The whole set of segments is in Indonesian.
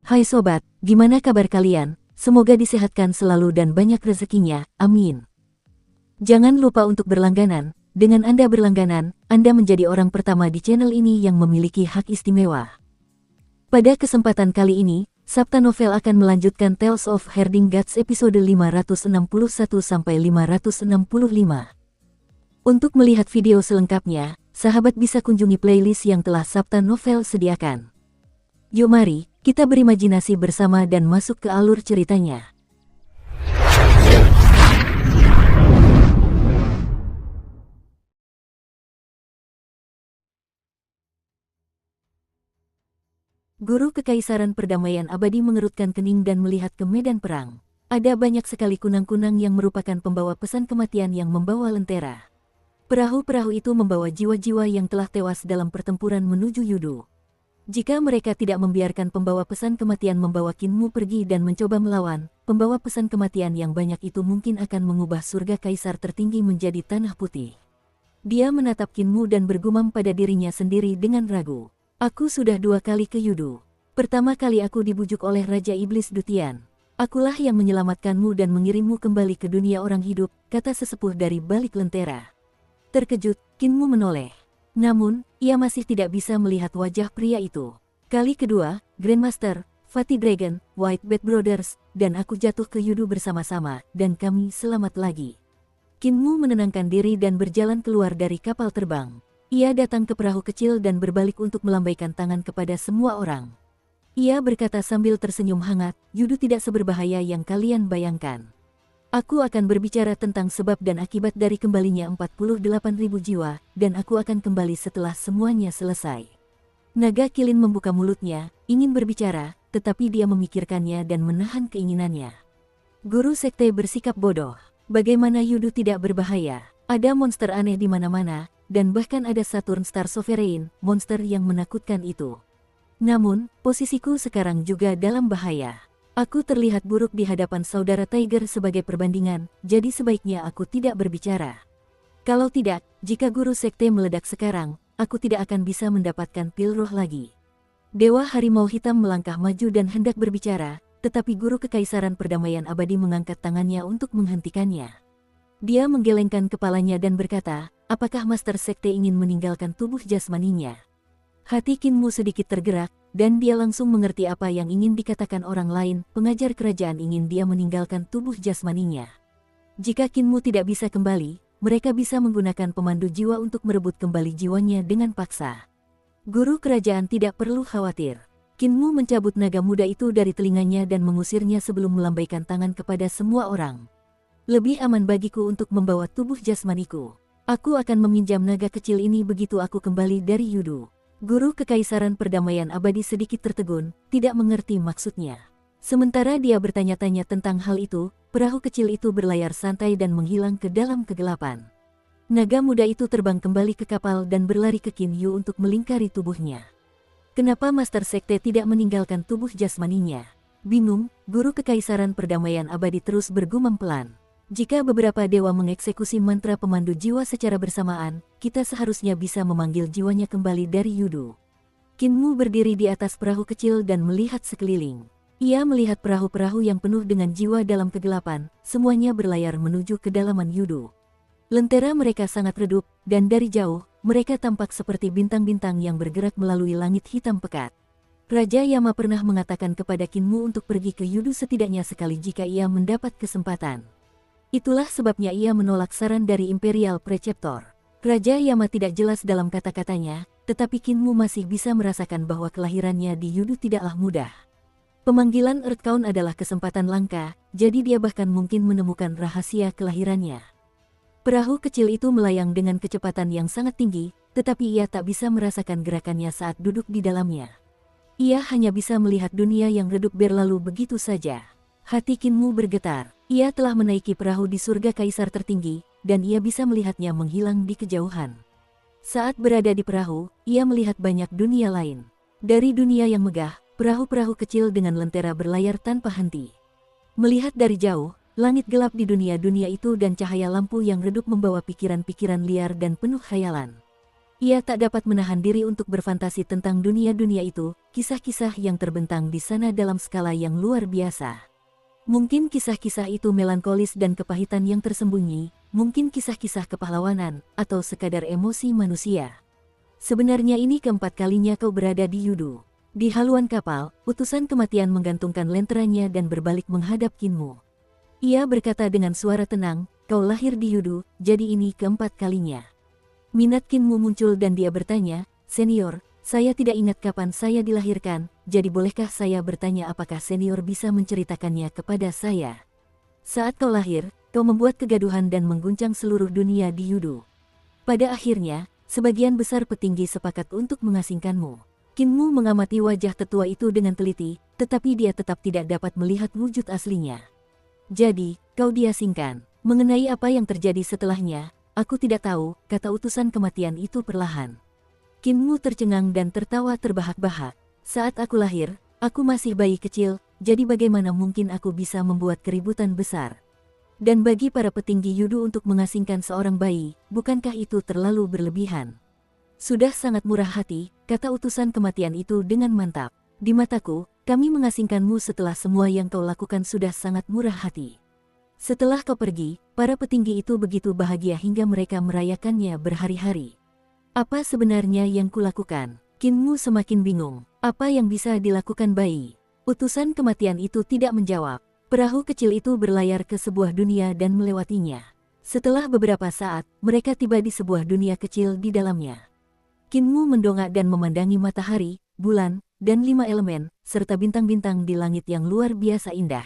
Hai sobat, gimana kabar kalian? Semoga disehatkan selalu dan banyak rezekinya, amin. Jangan lupa untuk berlangganan. Dengan Anda berlangganan, Anda menjadi orang pertama di channel ini yang memiliki hak istimewa. Pada kesempatan kali ini, Sabta Novel akan melanjutkan Tales of Herding Gods episode 561-565. Untuk melihat video selengkapnya, sahabat bisa kunjungi playlist yang telah Sabta Novel sediakan. Yuk mari, kita berimajinasi bersama dan masuk ke alur ceritanya. Guru Kekaisaran Perdamaian Abadi mengerutkan kening dan melihat ke medan perang. Ada banyak sekali kunang-kunang yang merupakan pembawa pesan kematian yang membawa lentera. Perahu-perahu itu membawa jiwa-jiwa yang telah tewas dalam pertempuran menuju Yudu. Jika mereka tidak membiarkan pembawa pesan kematian membawa Kinmu pergi dan mencoba melawan, pembawa pesan kematian yang banyak itu mungkin akan mengubah surga kaisar tertinggi menjadi tanah putih. Dia menatap Kinmu dan bergumam pada dirinya sendiri dengan ragu. Aku sudah 2 kali ke Yudu. Pertama kali aku dibujuk oleh Raja Iblis Dutian. Akulah yang menyelamatkanmu dan mengirimmu kembali ke dunia orang hidup, kata sesepuh dari balik lentera. Terkejut, Kinmu menoleh. Namun, ia masih tidak bisa melihat wajah pria itu. Kali kedua, Grandmaster, Fatih Dragon, White Bat Brothers, dan aku jatuh ke Yudu bersama-sama, dan kami selamat lagi. Kinmu menenangkan diri dan berjalan keluar dari kapal terbang. Ia datang ke perahu kecil dan berbalik untuk melambaikan tangan kepada semua orang. Ia berkata sambil tersenyum hangat, Yudu tidak seberbahaya yang kalian bayangkan. Aku akan berbicara tentang sebab dan akibat dari kembalinya 48.000 jiwa, dan aku akan kembali setelah semuanya selesai. Naga Kilin membuka mulutnya, ingin berbicara, tetapi dia memikirkannya dan menahan keinginannya. Guru Sekte bersikap bodoh. Bagaimana Yudu tidak berbahaya? Ada monster aneh di mana-mana, dan bahkan ada Saturn Star Sovereign, monster yang menakutkan itu. Namun, posisiku sekarang juga dalam bahaya. Aku terlihat buruk di hadapan saudara Tiger sebagai perbandingan, jadi sebaiknya aku tidak berbicara. Kalau tidak, jika guru sekte meledak sekarang, aku tidak akan bisa mendapatkan pil roh lagi. Dewa Harimau Hitam melangkah maju dan hendak berbicara, tetapi guru Kekaisaran Perdamaian Abadi mengangkat tangannya untuk menghentikannya. Dia menggelengkan kepalanya dan berkata, apakah Master Sekte ingin meninggalkan tubuh jasmaninya? Hati Kinmu sedikit tergerak, dan dia langsung mengerti apa yang ingin dikatakan orang lain, pengajar kerajaan ingin dia meninggalkan tubuh jasmaninya. Jika Kinmu tidak bisa kembali, mereka bisa menggunakan pemandu jiwa untuk merebut kembali jiwanya dengan paksa. Guru kerajaan tidak perlu khawatir. Kinmu mencabut naga muda itu dari telinganya dan mengusirnya sebelum melambaikan tangan kepada semua orang. Lebih aman bagiku untuk membawa tubuh jasmaniku. Aku akan meminjam naga kecil ini begitu aku kembali dari Yudu. Guru Kekaisaran Perdamaian Abadi sedikit tertegun, tidak mengerti maksudnya. Sementara dia bertanya-tanya tentang hal itu, perahu kecil itu berlayar santai dan menghilang ke dalam kegelapan. Naga muda itu terbang kembali ke kapal dan berlari ke Kinyu untuk melingkari tubuhnya. Kenapa Master Sekte tidak meninggalkan tubuh jasmaninya? Bingung, Guru Kekaisaran Perdamaian Abadi terus bergumam pelan. Jika beberapa dewa mengeksekusi mantra pemandu jiwa secara bersamaan, kita seharusnya bisa memanggil jiwanya kembali dari Yudu. Kinmu berdiri di atas perahu kecil dan melihat sekeliling. Ia melihat perahu-perahu yang penuh dengan jiwa dalam kegelapan, semuanya berlayar menuju kedalaman Yudu. Lentera mereka sangat redup, dan dari jauh, mereka tampak seperti bintang-bintang yang bergerak melalui langit hitam pekat. Raja Yama pernah mengatakan kepada Kinmu untuk pergi ke Yudu setidaknya sekali jika ia mendapat kesempatan. Itulah sebabnya ia menolak saran dari Imperial Preceptor. Raja Yama tidak jelas dalam kata-katanya, tetapi Kinmu masih bisa merasakan bahwa kelahirannya di Yudu tidaklah mudah. Pemanggilan Earthcount adalah kesempatan langka, jadi dia bahkan mungkin menemukan rahasia kelahirannya. Perahu kecil itu melayang dengan kecepatan yang sangat tinggi, tetapi ia tak bisa merasakan gerakannya saat duduk di dalamnya. Ia hanya bisa melihat dunia yang redup berlalu begitu saja. Hati Kinmu bergetar. Ia telah menaiki perahu di surga kaisar tertinggi, dan ia bisa melihatnya menghilang di kejauhan. Saat berada di perahu, ia melihat banyak dunia lain. Dari dunia yang megah, perahu-perahu kecil dengan lentera berlayar tanpa henti. Melihat dari jauh, langit gelap di dunia-dunia itu dan cahaya lampu yang redup membawa pikiran-pikiran liar dan penuh khayalan. Ia tak dapat menahan diri untuk berfantasi tentang dunia-dunia itu, kisah-kisah yang terbentang di sana dalam skala yang luar biasa. Mungkin kisah-kisah itu melankolis dan kepahitan yang tersembunyi, mungkin kisah-kisah kepahlawanan, atau sekadar emosi manusia. Sebenarnya ini keempat kalinya kau berada di Yudu. Di haluan kapal, utusan kematian menggantungkan lenteranya dan berbalik menghadap Kinmu. Ia berkata dengan suara tenang, kau lahir di Yudu, jadi ini keempat kalinya. Minat Kinmu muncul dan dia bertanya, senior, saya tidak ingat kapan saya dilahirkan, jadi bolehkah saya bertanya apakah senior bisa menceritakannya kepada saya? Saat kau lahir, kau membuat kegaduhan dan mengguncang seluruh dunia di Yudu. Pada akhirnya, sebagian besar petinggi sepakat untuk mengasingkanmu. Kinmu mengamati wajah tetua itu dengan teliti, tetapi dia tetap tidak dapat melihat wujud aslinya. Jadi, kau diasingkan. Mengenai apa yang terjadi setelahnya, aku tidak tahu, kata utusan kematian itu perlahan. Kinmu tercengang dan tertawa terbahak-bahak. Saat aku lahir, aku masih bayi kecil, jadi bagaimana mungkin aku bisa membuat keributan besar? Dan bagi para petinggi Yudu untuk mengasingkan seorang bayi, bukankah itu terlalu berlebihan? Sudah sangat murah hati, kata utusan kematian itu dengan mantap. Di mataku, kami mengasingkanmu setelah semua yang kau lakukan sudah sangat murah hati. Setelah kau pergi, para petinggi itu begitu bahagia hingga mereka merayakannya berhari-hari. Apa sebenarnya yang kulakukan? Kinmu semakin bingung. Apa yang bisa dilakukan bayi? Utusan kematian itu tidak menjawab. Perahu kecil itu berlayar ke sebuah dunia dan melewatinya. Setelah beberapa saat, mereka tiba di sebuah dunia kecil di dalamnya. Kinmu mendongak dan memandangi matahari, bulan, dan 5 elemen, serta bintang-bintang di langit yang luar biasa indah.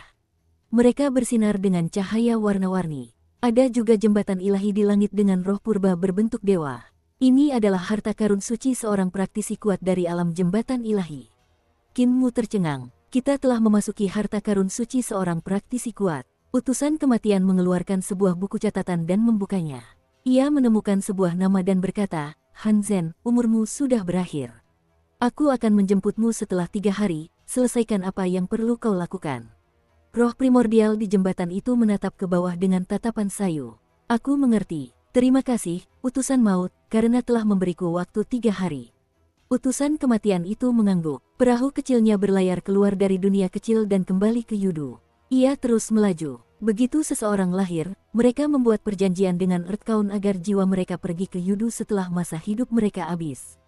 Mereka bersinar dengan cahaya warna-warni. Ada juga jembatan ilahi di langit dengan roh purba berbentuk dewa. Ini adalah harta karun suci seorang praktisi kuat dari alam jembatan ilahi. Kinmu tercengang. Kita telah memasuki harta karun suci seorang praktisi kuat. Utusan kematian mengeluarkan sebuah buku catatan dan membukanya. Ia menemukan sebuah nama dan berkata, Hanzen, umurmu sudah berakhir. Aku akan menjemputmu setelah 3 hari, selesaikan apa yang perlu kau lakukan. Roh primordial di jembatan itu menatap ke bawah dengan tatapan sayu. Aku mengerti. Terima kasih, utusan maut, karena telah memberiku waktu 3 hari. Utusan kematian itu mengangguk. Perahu kecilnya berlayar keluar dari dunia kecil dan kembali ke Yudu. Ia terus melaju. Begitu seseorang lahir, mereka membuat perjanjian dengan Earthkaun agar jiwa mereka pergi ke Yudu setelah masa hidup mereka habis.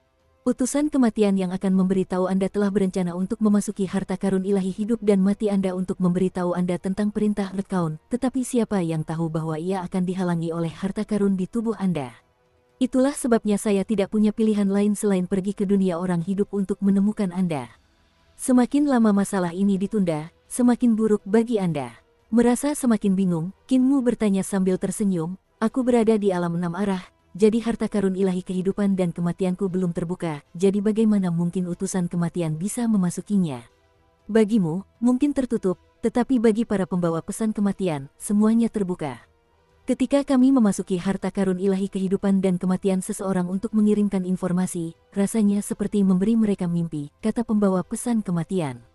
Utusan kematian yang akan memberitahu Anda telah berencana untuk memasuki harta karun ilahi hidup dan mati Anda untuk memberitahu Anda tentang perintah Earthkaun, tetapi siapa yang tahu bahwa ia akan dihalangi oleh harta karun di tubuh Anda? Itulah sebabnya saya tidak punya pilihan lain selain pergi ke dunia orang hidup untuk menemukan Anda. Semakin lama masalah ini ditunda, semakin buruk bagi Anda. Merasa semakin bingung, Kinmu bertanya sambil tersenyum, aku berada di alam 6 arah, jadi harta karun ilahi kehidupan dan kematianku belum terbuka, jadi bagaimana mungkin utusan kematian bisa memasukinya? Bagimu, mungkin tertutup, tetapi bagi para pembawa pesan kematian, semuanya terbuka. Ketika kami memasuki harta karun ilahi kehidupan dan kematian seseorang untuk mengirimkan informasi, rasanya seperti memberi mereka mimpi, kata pembawa pesan kematian.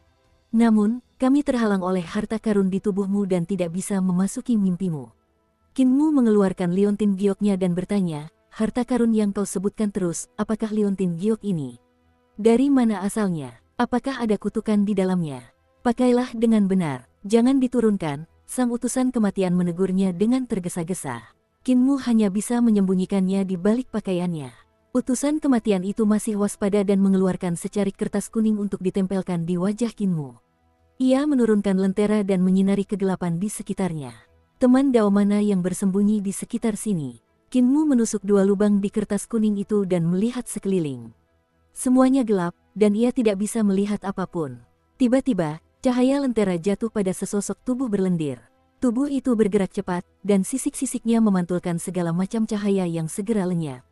Namun, kami terhalang oleh harta karun di tubuhmu dan tidak bisa memasuki mimpimu. Kinmu mengeluarkan liontin gioknya dan bertanya, harta karun yang kau sebutkan terus, apakah liontin giok ini? Dari mana asalnya? Apakah ada kutukan di dalamnya? Pakailah dengan benar, jangan diturunkan. Sang utusan kematian menegurnya dengan tergesa-gesa. Kinmu hanya bisa menyembunyikannya di balik pakaiannya. Utusan kematian itu masih waspada dan mengeluarkan secarik kertas kuning untuk ditempelkan di wajah Kinmu. Ia menurunkan lentera dan menyinari kegelapan di sekitarnya. Teman Dao mana yang bersembunyi di sekitar sini? Kinmu menusuk 2 lubang di kertas kuning itu dan melihat sekeliling. Semuanya gelap, dan ia tidak bisa melihat apapun. Tiba-tiba, cahaya lentera jatuh pada sesosok tubuh berlendir. Tubuh itu bergerak cepat, dan sisik-sisiknya memantulkan segala macam cahaya yang segera lenyap.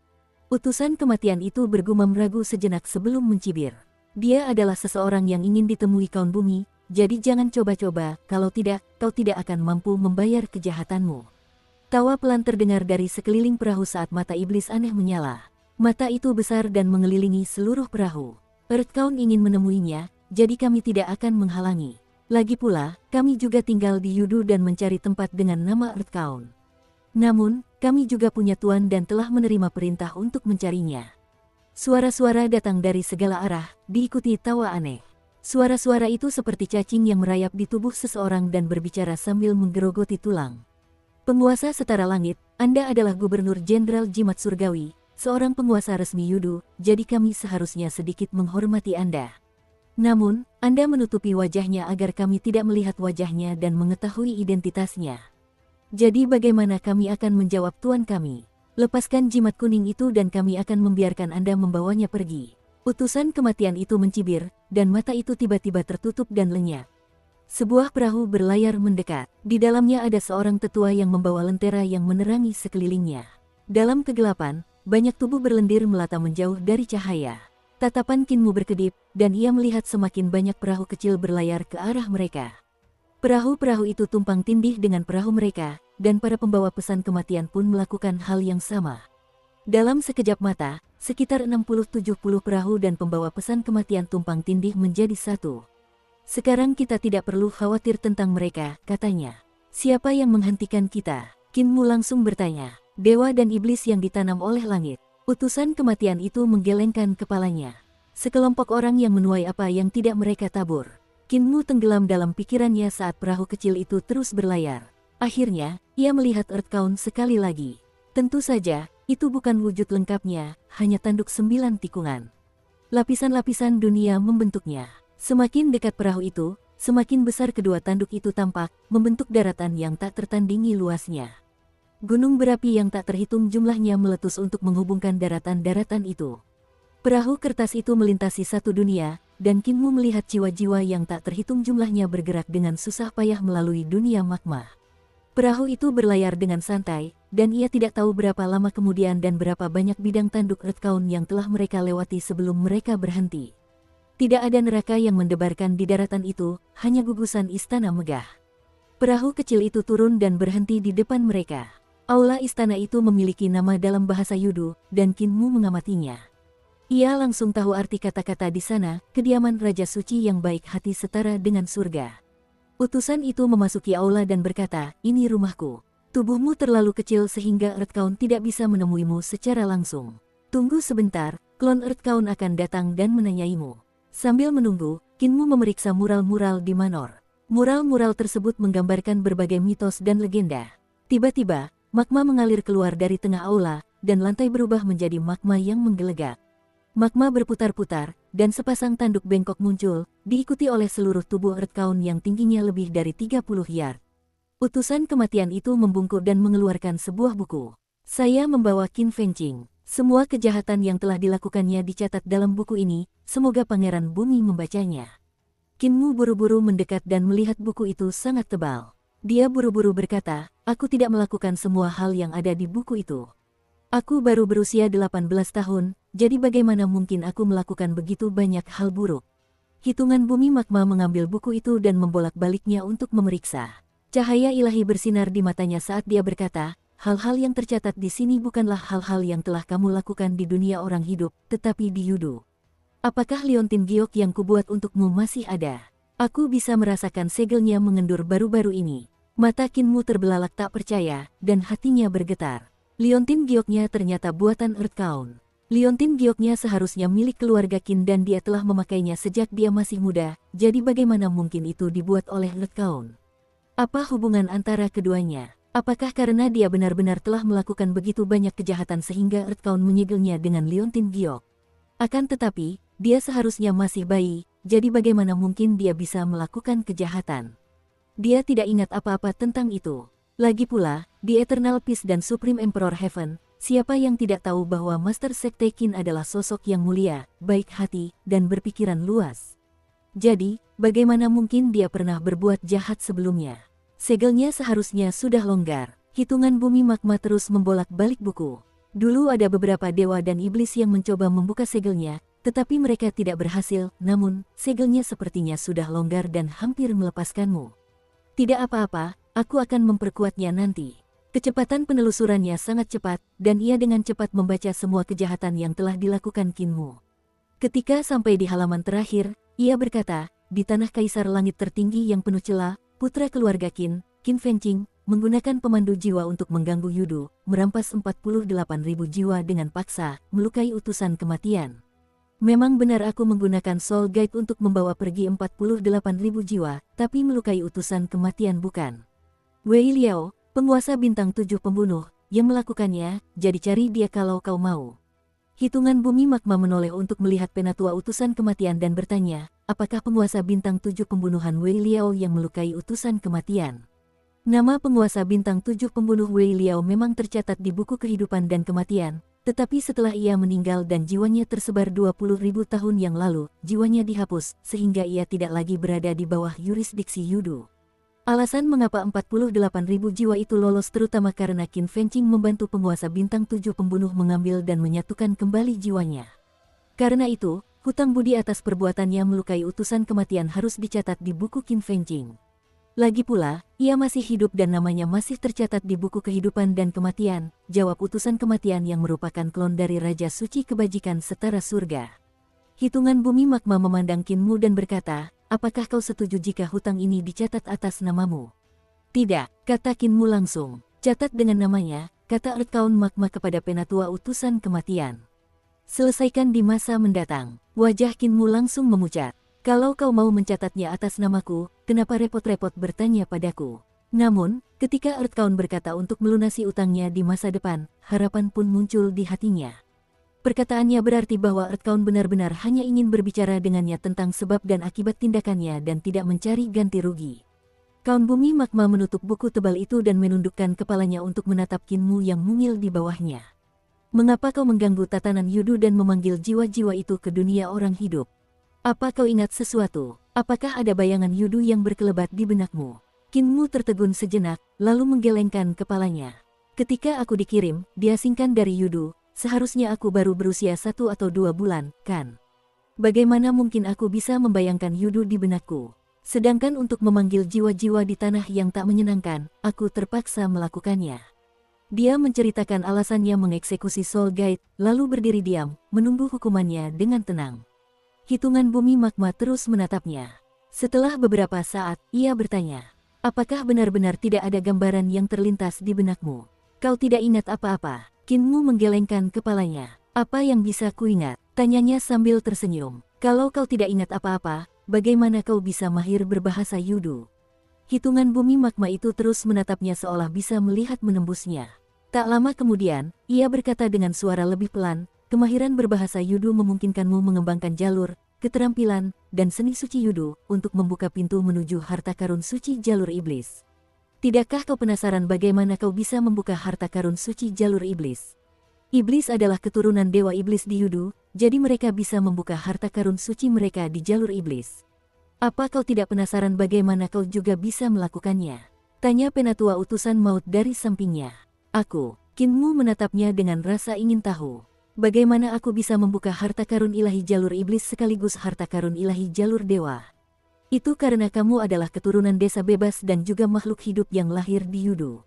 Utusan kematian itu bergumam ragu sejenak sebelum mencibir. Dia adalah seseorang yang ingin ditemui kaum bumi, jadi jangan coba-coba, kalau tidak, kau tidak akan mampu membayar kejahatanmu. Tawa pelan terdengar dari sekeliling perahu saat mata iblis aneh menyala. Mata itu besar dan mengelilingi seluruh perahu. Earthkaun ingin menemuinya, jadi kami tidak akan menghalangi. Lagi pula, kami juga tinggal di Yudu dan mencari tempat dengan nama Earthkaun. Namun, kami juga punya tuan dan telah menerima perintah untuk mencarinya. Suara-suara datang dari segala arah, diikuti tawa aneh. Suara-suara itu seperti cacing yang merayap di tubuh seseorang dan berbicara sambil menggerogoti tulang. Penguasa Setara Langit, Anda adalah Gubernur Jenderal Jimat Surgawi, seorang penguasa resmi Yudu, jadi kami seharusnya sedikit menghormati Anda. Namun, Anda menutupi wajahnya agar kami tidak melihat wajahnya dan mengetahui identitasnya. Jadi bagaimana kami akan menjawab tuan kami? Lepaskan jimat kuning itu dan kami akan membiarkan Anda membawanya pergi. Utusan kematian itu mencibir, dan mata itu tiba-tiba tertutup dan lenyap. Sebuah perahu berlayar mendekat. Di dalamnya ada seorang tetua yang membawa lentera yang menerangi sekelilingnya. Dalam kegelapan, banyak tubuh berlendir melata menjauh dari cahaya. Tatapan Kinmu berkedip, dan ia melihat semakin banyak perahu kecil berlayar ke arah mereka. Perahu-perahu itu tumpang tindih dengan perahu mereka, dan para pembawa pesan kematian pun melakukan hal yang sama. Dalam sekejap mata, sekitar 60-70 perahu dan pembawa pesan kematian tumpang tindih menjadi satu. Sekarang kita tidak perlu khawatir tentang mereka, katanya. Siapa yang menghentikan kita? Kinmu langsung bertanya. Dewa dan iblis yang ditanam oleh langit. Utusan kematian itu menggelengkan kepalanya. Sekelompok orang yang menuai apa yang tidak mereka tabur. Kinmu tenggelam dalam pikirannya saat perahu kecil itu terus berlayar. Akhirnya, ia melihat Earthbound sekali lagi. Tentu saja, itu bukan wujud lengkapnya, hanya tanduk 9 tikungan. Lapisan-lapisan dunia membentuknya. Semakin dekat perahu itu, semakin besar kedua tanduk itu tampak, membentuk daratan yang tak tertandingi luasnya. Gunung berapi yang tak terhitung jumlahnya meletus untuk menghubungkan daratan-daratan itu. Perahu kertas itu melintasi satu dunia, dan Kinmu melihat jiwa-jiwa yang tak terhitung jumlahnya bergerak dengan susah payah melalui dunia magma. Perahu itu berlayar dengan santai, dan ia tidak tahu berapa lama kemudian dan berapa banyak bidang tanduk Earthbound yang telah mereka lewati sebelum mereka berhenti. Tidak ada neraka yang mendebarkan di daratan itu, hanya gugusan istana megah. Perahu kecil itu turun dan berhenti di depan mereka. Aula istana itu memiliki nama dalam bahasa Yudu, dan Kinmu mengamatinya. Ia langsung tahu arti kata-kata di sana, kediaman Raja Suci yang baik hati setara dengan surga. Utusan itu memasuki aula dan berkata, ini rumahku. Tubuhmu terlalu kecil sehingga Earthbound tidak bisa menemuimu secara langsung. Tunggu sebentar, klon Earthbound akan datang dan menanyaimu. Sambil menunggu, Kinmu memeriksa mural-mural di Manor. Mural-mural tersebut menggambarkan berbagai mitos dan legenda. Tiba-tiba, magma mengalir keluar dari tengah aula, dan lantai berubah menjadi magma yang menggelegak. Magma berputar-putar, dan sepasang tanduk bengkok muncul, diikuti oleh seluruh tubuh Earthbound yang tingginya lebih dari 30 yard. Utusan kematian itu membungkuk dan mengeluarkan sebuah buku. Saya membawa Qin Fengqing. Semua kejahatan yang telah dilakukannya dicatat dalam buku ini, semoga Pangeran Bumi membacanya. Kinmu buru-buru mendekat dan melihat buku itu sangat tebal. Dia buru-buru berkata, aku tidak melakukan semua hal yang ada di buku itu. Aku baru berusia 18 tahun, jadi bagaimana mungkin aku melakukan begitu banyak hal buruk? Hitungan Bumi Magma mengambil buku itu dan membolak-baliknya untuk memeriksa. Cahaya ilahi bersinar di matanya saat dia berkata, hal-hal yang tercatat di sini bukanlah hal-hal yang telah kamu lakukan di dunia orang hidup, tetapi di Yudu. Apakah liontin giok yang kubuat untukmu masih ada? Aku bisa merasakan segelnya mengendur baru-baru ini. Mata Kinmu terbelalak tak percaya, dan hatinya bergetar. Liontin gioknya ternyata buatan Earthbound. Liontin gioknya seharusnya milik keluarga Qin dan dia telah memakainya sejak dia masih muda, jadi bagaimana mungkin itu dibuat oleh Earthbound? Apa hubungan antara keduanya? Apakah karena dia benar-benar telah melakukan begitu banyak kejahatan sehingga Earthbound menyegelnya dengan liontin giok? Akan tetapi, dia seharusnya masih bayi, jadi bagaimana mungkin dia bisa melakukan kejahatan? Dia tidak ingat apa-apa tentang itu. Lagi pula, di Eternal Peace dan Supreme Emperor Heaven, siapa yang tidak tahu bahwa Master Sekte Qin adalah sosok yang mulia, baik hati, dan berpikiran luas? Jadi, bagaimana mungkin dia pernah berbuat jahat sebelumnya? Segelnya seharusnya sudah longgar. Hitungan Bumi Magma terus membolak-balik buku. Dulu ada beberapa dewa dan iblis yang mencoba membuka segelnya, tetapi mereka tidak berhasil, namun, segelnya sepertinya sudah longgar dan hampir melepaskanmu. Tidak apa-apa, aku akan memperkuatnya nanti. Kecepatan penelusurannya sangat cepat, dan ia dengan cepat membaca semua kejahatan yang telah dilakukan Kinmu. Ketika sampai di halaman terakhir, ia berkata, di tanah kaisar langit tertinggi yang penuh celah, putra keluarga Qin, Qin Fengqing, menggunakan pemandu jiwa untuk mengganggu Yudu, merampas 48.000 jiwa dengan paksa, melukai utusan kematian. Memang benar aku menggunakan Soul Guide untuk membawa pergi 48.000 jiwa, tapi melukai utusan kematian bukan. Wei Liao, penguasa bintang 7 pembunuh, yang melakukannya, jadi cari dia kalau kau mau. Hitungan bumi magma menoleh untuk melihat penatua utusan kematian dan bertanya, apakah penguasa bintang 7 pembunuhan Wei Liao yang melukai utusan kematian? Nama penguasa bintang 7 pembunuh Wei Liao memang tercatat di buku kehidupan dan kematian, tetapi setelah ia meninggal dan jiwanya tersebar 20.000 tahun yang lalu, jiwanya dihapus, sehingga ia tidak lagi berada di bawah yurisdiksi Yudu. Alasan mengapa 48.000 jiwa itu lolos terutama karena Qin Fengqing membantu penguasa bintang 7 pembunuh mengambil dan menyatukan kembali jiwanya. Karena itu, hutang budi atas perbuatannya melukai utusan kematian harus dicatat di buku Qin Fengqing. Lagi pula, ia masih hidup dan namanya masih tercatat di buku kehidupan dan kematian, jawab utusan kematian yang merupakan klon dari Raja Suci Kebajikan Setara Surga. Hitungan bumi magma memandang Qinmu dan berkata, apakah kau setuju jika hutang ini dicatat atas namamu? Tidak, kata Qinmu langsung. Catat dengan namanya, kata Earthbound magma kepada penatua utusan kematian. Selesaikan di masa mendatang. Wajah Qinmu langsung memucat. Kalau kau mau mencatatnya atas namaku, kenapa repot-repot bertanya padaku? Namun, ketika Earthbound berkata untuk melunasi utangnya di masa depan, harapan pun muncul di hatinya. Perkataannya berarti bahwa Earthbound benar-benar hanya ingin berbicara dengannya tentang sebab dan akibat tindakannya dan tidak mencari ganti rugi. Kaun bumi magma menutup buku tebal itu dan menundukkan kepalanya untuk menatap Qinmu yang mungil di bawahnya. Mengapa kau mengganggu tatanan Yudu dan memanggil jiwa-jiwa itu ke dunia orang hidup? Apa kau ingat sesuatu? Apakah ada bayangan Yudu yang berkelebat di benakmu? Qinmu tertegun sejenak, lalu menggelengkan kepalanya. Ketika aku dikirim, diasingkan dari Yudu, seharusnya aku baru berusia 1 atau 2 bulan, kan? Bagaimana mungkin aku bisa membayangkan Yudu di benakku? Sedangkan untuk memanggil jiwa-jiwa di tanah yang tak menyenangkan, aku terpaksa melakukannya. Dia menceritakan alasannya mengeksekusi Soul Guide, lalu berdiri diam, menunggu hukumannya dengan tenang. Hitungan bumi magma terus menatapnya. Setelah beberapa saat, ia bertanya, apakah benar-benar tidak ada gambaran yang terlintas di benakmu? Kau tidak ingat apa-apa? Qinmu menggelengkan kepalanya. Apa yang bisa kuingat? Tanyanya sambil tersenyum. Kalau kau tidak ingat apa-apa, bagaimana kau bisa mahir berbahasa Yudu? Hitungan bumi magma itu terus menatapnya seolah bisa melihat menembusnya. Tak lama kemudian, ia berkata dengan suara lebih pelan, kemahiran berbahasa Yudu memungkinkanmu mengembangkan jalur, keterampilan, dan seni suci Yudu untuk membuka pintu menuju harta karun suci jalur iblis. Tidakkah kau penasaran bagaimana kau bisa membuka harta karun suci jalur iblis? Iblis adalah keturunan dewa iblis di Yudu, jadi mereka bisa membuka harta karun suci mereka di jalur iblis. Apa kau tidak penasaran bagaimana kau juga bisa melakukannya? Tanya penatua utusan maut dari sampingnya. Aku, Qinmu menatapnya dengan rasa ingin tahu. Bagaimana aku bisa membuka harta karun ilahi jalur iblis sekaligus harta karun ilahi jalur dewa? Itu karena kamu adalah keturunan desa bebas dan juga makhluk hidup yang lahir di Yudu.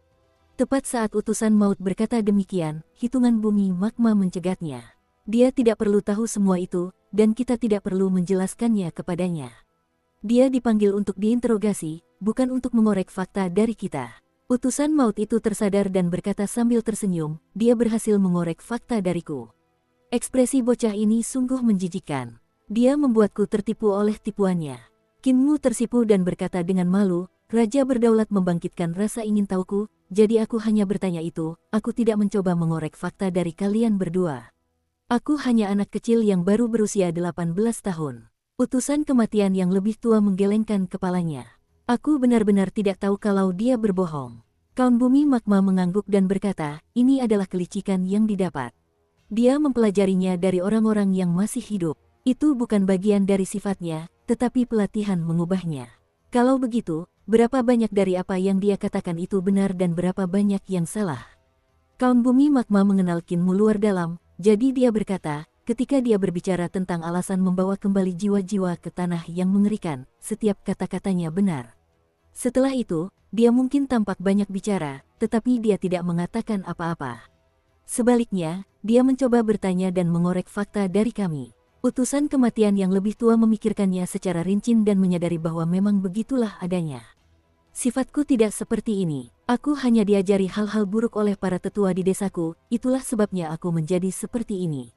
Tepat saat utusan maut berkata demikian, hitungan bumi magma mencegatnya. Dia tidak perlu tahu semua itu, dan kita tidak perlu menjelaskannya kepadanya. Dia dipanggil untuk diinterogasi, bukan untuk mengorek fakta dari kita. Utusan maut itu tersadar dan berkata sambil tersenyum, dia berhasil mengorek fakta dariku. Ekspresi bocah ini sungguh menjijikkan. Dia membuatku tertipu oleh tipuannya. Qinmu tersipu dan berkata dengan malu, Raja berdaulat membangkitkan rasa ingin tahuku, jadi aku hanya bertanya itu, aku tidak mencoba mengorek fakta dari kalian berdua. Aku hanya anak kecil yang baru berusia 18 tahun. Utusan kematian yang lebih tua menggelengkan kepalanya. Aku benar-benar tidak tahu kalau dia berbohong. Kaun bumi magma mengangguk dan berkata, ini adalah kelicikan yang didapat. Dia mempelajarinya dari orang-orang yang masih hidup. Itu bukan bagian dari sifatnya, tetapi pelatihan mengubahnya. Kalau begitu, berapa banyak dari apa yang dia katakan itu benar dan berapa banyak yang salah? Kaun bumi magma mengenal Qinmu luar dalam, jadi dia berkata, ketika dia berbicara tentang alasan membawa kembali jiwa-jiwa ke tanah yang mengerikan, setiap kata-katanya benar. Setelah itu, dia mungkin tampak banyak bicara, tetapi dia tidak mengatakan apa-apa. Sebaliknya, dia mencoba bertanya dan mengorek fakta dari kami. Utusan kematian yang lebih tua memikirkannya secara rinci dan menyadari bahwa memang begitulah adanya. Sifatku tidak seperti ini. Aku hanya diajari hal-hal buruk oleh para tetua di desaku, itulah sebabnya aku menjadi seperti ini.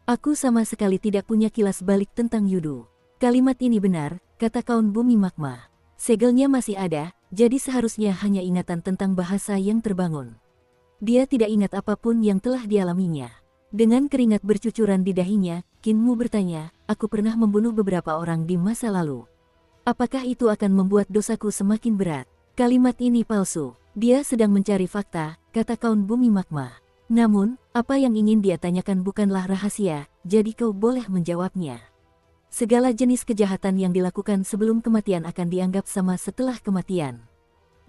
Aku sama sekali tidak punya kilas balik tentang Yudu. Kalimat ini benar, kata Kaun Bumi Magma. Segelnya masih ada, jadi seharusnya hanya ingatan tentang bahasa yang terbangun. Dia tidak ingat apapun yang telah dialaminya. Dengan keringat bercucuran di dahinya, Kinmu bertanya, aku pernah membunuh beberapa orang di masa lalu. Apakah itu akan membuat dosaku semakin berat? Kalimat ini palsu. Dia sedang mencari fakta, kata Kaun Bumi Magma. Namun, apa yang ingin dia tanyakan bukanlah rahasia, jadi kau boleh menjawabnya. Segala jenis kejahatan yang dilakukan sebelum kematian akan dianggap sama setelah kematian.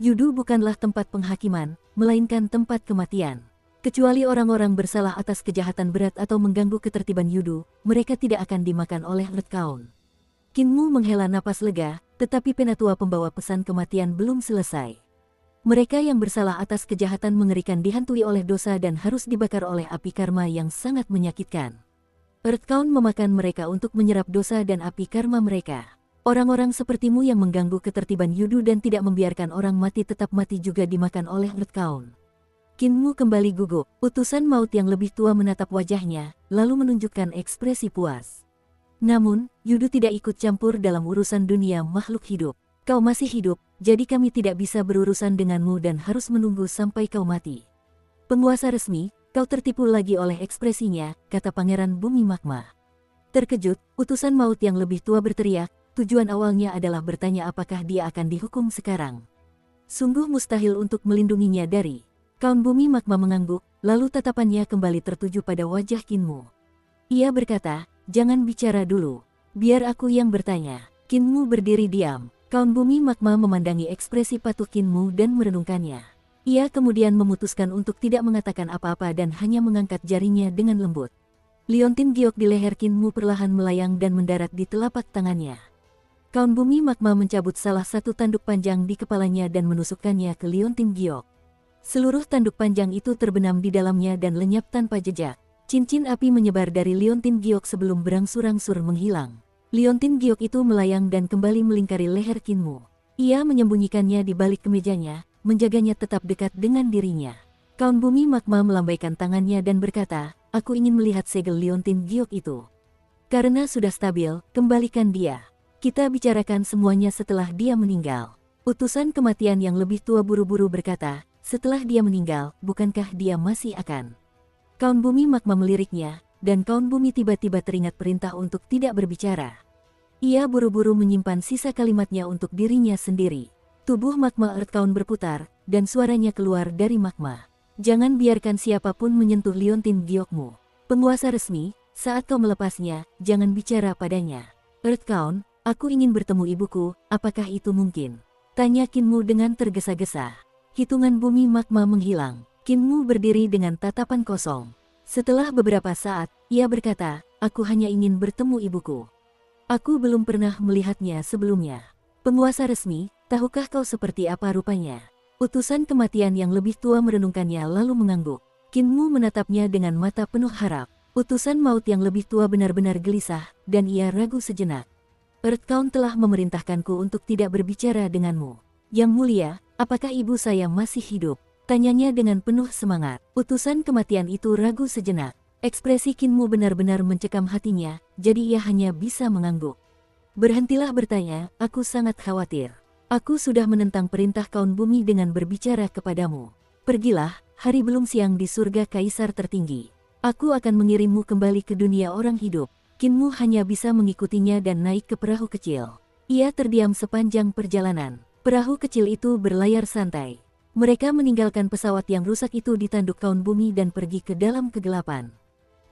Yudu bukanlah tempat penghakiman, melainkan tempat kematian. Kecuali orang-orang bersalah atas kejahatan berat atau mengganggu ketertiban Yudu, mereka tidak akan dimakan oleh Red Kaun. Kinmu menghela napas lega, tetapi penatua pembawa pesan kematian belum selesai. Mereka yang bersalah atas kejahatan mengerikan dihantui oleh dosa dan harus dibakar oleh api karma yang sangat menyakitkan. Earth Count memakan mereka untuk menyerap dosa dan api karma mereka. Orang-orang sepertimu yang mengganggu ketertiban Yudu dan tidak membiarkan orang mati tetap mati juga dimakan oleh Earth Count. Kinmu kembali gugup, utusan maut yang lebih tua menatap wajahnya, lalu menunjukkan ekspresi puas. Namun, Yudu tidak ikut campur dalam urusan dunia makhluk hidup. Kau masih hidup, jadi kami tidak bisa berurusan denganmu dan harus menunggu sampai kau mati. Penguasa resmi, kau tertipu lagi oleh ekspresinya, kata Pangeran Bumi Magma. Terkejut, utusan maut yang lebih tua berteriak, tujuan awalnya adalah bertanya apakah dia akan dihukum sekarang. Sungguh mustahil untuk melindunginya dari. Kaun Bumi Magma mengangguk, lalu tatapannya kembali tertuju pada wajah Kinmu. Ia berkata, jangan bicara dulu, biar aku yang bertanya. Kinmu berdiri diam. Kaun Bumi Magma memandangi ekspresi patuh Kinmu dan merenungkannya. Ia kemudian memutuskan untuk tidak mengatakan apa-apa dan hanya mengangkat jarinya dengan lembut. Liontin giok di leher Kinmu perlahan melayang dan mendarat di telapak tangannya. Kaun Bumi Magma mencabut salah satu tanduk panjang di kepalanya dan menusukkannya ke Liontin giok. Seluruh tanduk panjang itu terbenam di dalamnya dan lenyap tanpa jejak. Cincin api menyebar dari Liontin giok sebelum berangsur-angsur menghilang. Liontin giok itu melayang dan kembali melingkari leher Kinmu. Ia menyembunyikannya di balik kemejanya, menjaganya tetap dekat dengan dirinya. Kaun Bumi Magma melambaikan tangannya dan berkata, aku ingin melihat segel Liontin giok itu. Karena sudah stabil, kembalikan dia. Kita bicarakan semuanya setelah dia meninggal. Utusan kematian yang lebih tua buru-buru berkata, setelah dia meninggal, bukankah dia masih akan? Kaun Bumi Magma meliriknya, dan Kaun Bumi tiba-tiba teringat perintah untuk tidak berbicara. Ia buru-buru menyimpan sisa kalimatnya untuk dirinya sendiri. Tubuh Magma Earth Count berputar, dan suaranya keluar dari magma. Jangan biarkan siapapun menyentuh Liontin giokmu. Penguasa resmi, saat kau melepasnya, jangan bicara padanya. Earth Count, aku ingin bertemu ibuku, apakah itu mungkin? Tanya Kinmu dengan tergesa-gesa. Hitungan bumi magma menghilang. Kinmu berdiri dengan tatapan kosong. Setelah beberapa saat, ia berkata, aku hanya ingin bertemu ibuku. Aku belum pernah melihatnya sebelumnya. Penguasa resmi, tahukah kau seperti apa rupanya? Utusan kematian yang lebih tua merenungkannya lalu mengangguk. Kinmu menatapnya dengan mata penuh harap. Utusan maut yang lebih tua benar-benar gelisah, dan ia ragu sejenak. Earth Count telah memerintahkanku untuk tidak berbicara denganmu. Yang mulia, apakah ibu saya masih hidup? Tanyanya dengan penuh semangat. Utusan kematian itu ragu sejenak. Ekspresi Kinmu benar-benar mencekam hatinya, jadi ia hanya bisa mengangguk. Berhentilah bertanya, aku sangat khawatir. Aku sudah menentang perintah Kaun Bumi dengan berbicara kepadamu. Pergilah, hari belum siang di surga Kaisar tertinggi. Aku akan mengirimmu kembali ke dunia orang hidup. Kinmu hanya bisa mengikutinya dan naik ke perahu kecil. Ia terdiam sepanjang perjalanan. Perahu kecil itu berlayar santai. Mereka meninggalkan pesawat yang rusak itu di tanduk Kaun Bumi dan pergi ke dalam kegelapan.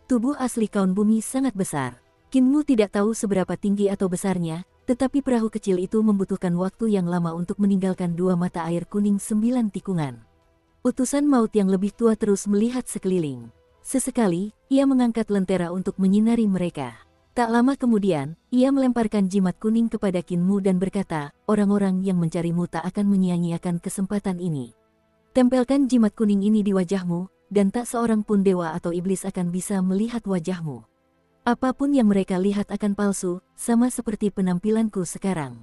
Tubuh asli Kaun Bumi sangat besar. Kinmu tidak tahu seberapa tinggi atau besarnya, tetapi perahu kecil itu membutuhkan waktu yang lama untuk meninggalkan dua mata air kuning 9 tikungan. Utusan maut yang lebih tua terus melihat sekeliling. Sesekali, ia mengangkat lentera untuk menyinari mereka. Tak lama kemudian, ia melemparkan jimat kuning kepada Kinmu dan berkata, orang-orang yang mencarimu tak akan menyia-nyiakan kesempatan ini. Tempelkan jimat kuning ini di wajahmu, dan tak seorang pun dewa atau iblis akan bisa melihat wajahmu. Apapun yang mereka lihat akan palsu, sama seperti penampilanku sekarang.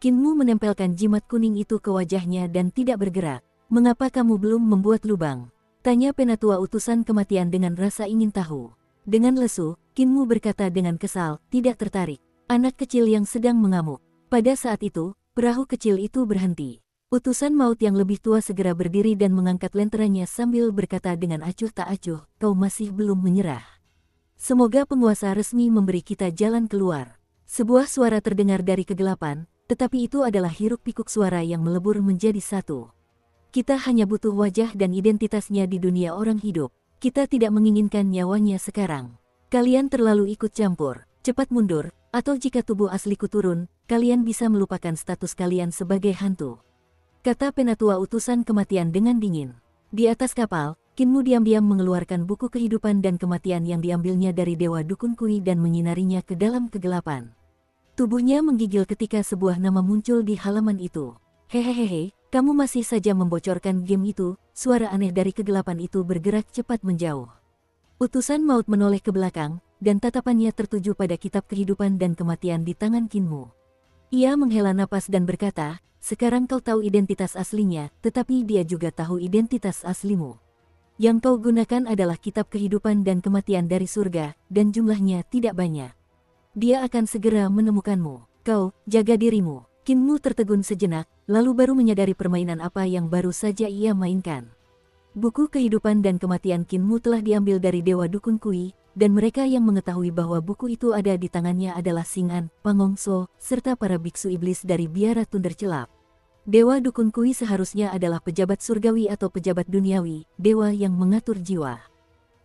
Kinmu menempelkan jimat kuning itu ke wajahnya dan tidak bergerak. Mengapa kamu belum membuat lubang? Tanya penatua utusan kematian dengan rasa ingin tahu. Dengan lesu, Kinmu berkata dengan kesal, tidak tertarik. Anak kecil yang sedang mengamuk. Pada saat itu, perahu kecil itu berhenti. Utusan maut yang lebih tua segera berdiri dan mengangkat lenteranya sambil berkata dengan acuh tak acuh, kau masih belum menyerah. Semoga penguasa resmi memberi kita jalan keluar. Sebuah suara terdengar dari kegelapan, tetapi itu adalah hiruk-pikuk suara yang melebur menjadi satu. Kita hanya butuh wajah dan identitasnya di dunia orang hidup. Kita tidak menginginkan nyawanya sekarang. Kalian terlalu ikut campur, cepat mundur, atau jika tubuh asliku turun, kalian bisa melupakan status kalian sebagai hantu. Kata penatua utusan kematian dengan dingin. Di atas kapal, Kinmu diam-diam mengeluarkan buku kehidupan dan kematian yang diambilnya dari Dewa Dukun Kui dan menyinarinya ke dalam kegelapan. Tubuhnya menggigil ketika sebuah nama muncul di halaman itu. Hehehe, kamu masih saja membocorkan game itu, suara aneh dari kegelapan itu bergerak cepat menjauh. Utusan maut menoleh ke belakang, dan tatapannya tertuju pada kitab kehidupan dan kematian di tangan Kinmu. Ia menghela napas dan berkata, sekarang kau tahu identitas aslinya, tetapi dia juga tahu identitas aslimu. Yang kau gunakan adalah kitab kehidupan dan kematian dari surga, dan jumlahnya tidak banyak. Dia akan segera menemukanmu. Kau, jaga dirimu. Kinmu tertegun sejenak, lalu baru menyadari permainan apa yang baru saja ia mainkan. Buku kehidupan dan kematian Kinmu telah diambil dari Dewa Dukun Kui, dan mereka yang mengetahui bahwa buku itu ada di tangannya adalah Singan, Pangongso, serta para biksu iblis dari biara Tunder Celap. Dewa Dukun Kui seharusnya adalah pejabat surgawi atau pejabat duniawi, dewa yang mengatur jiwa.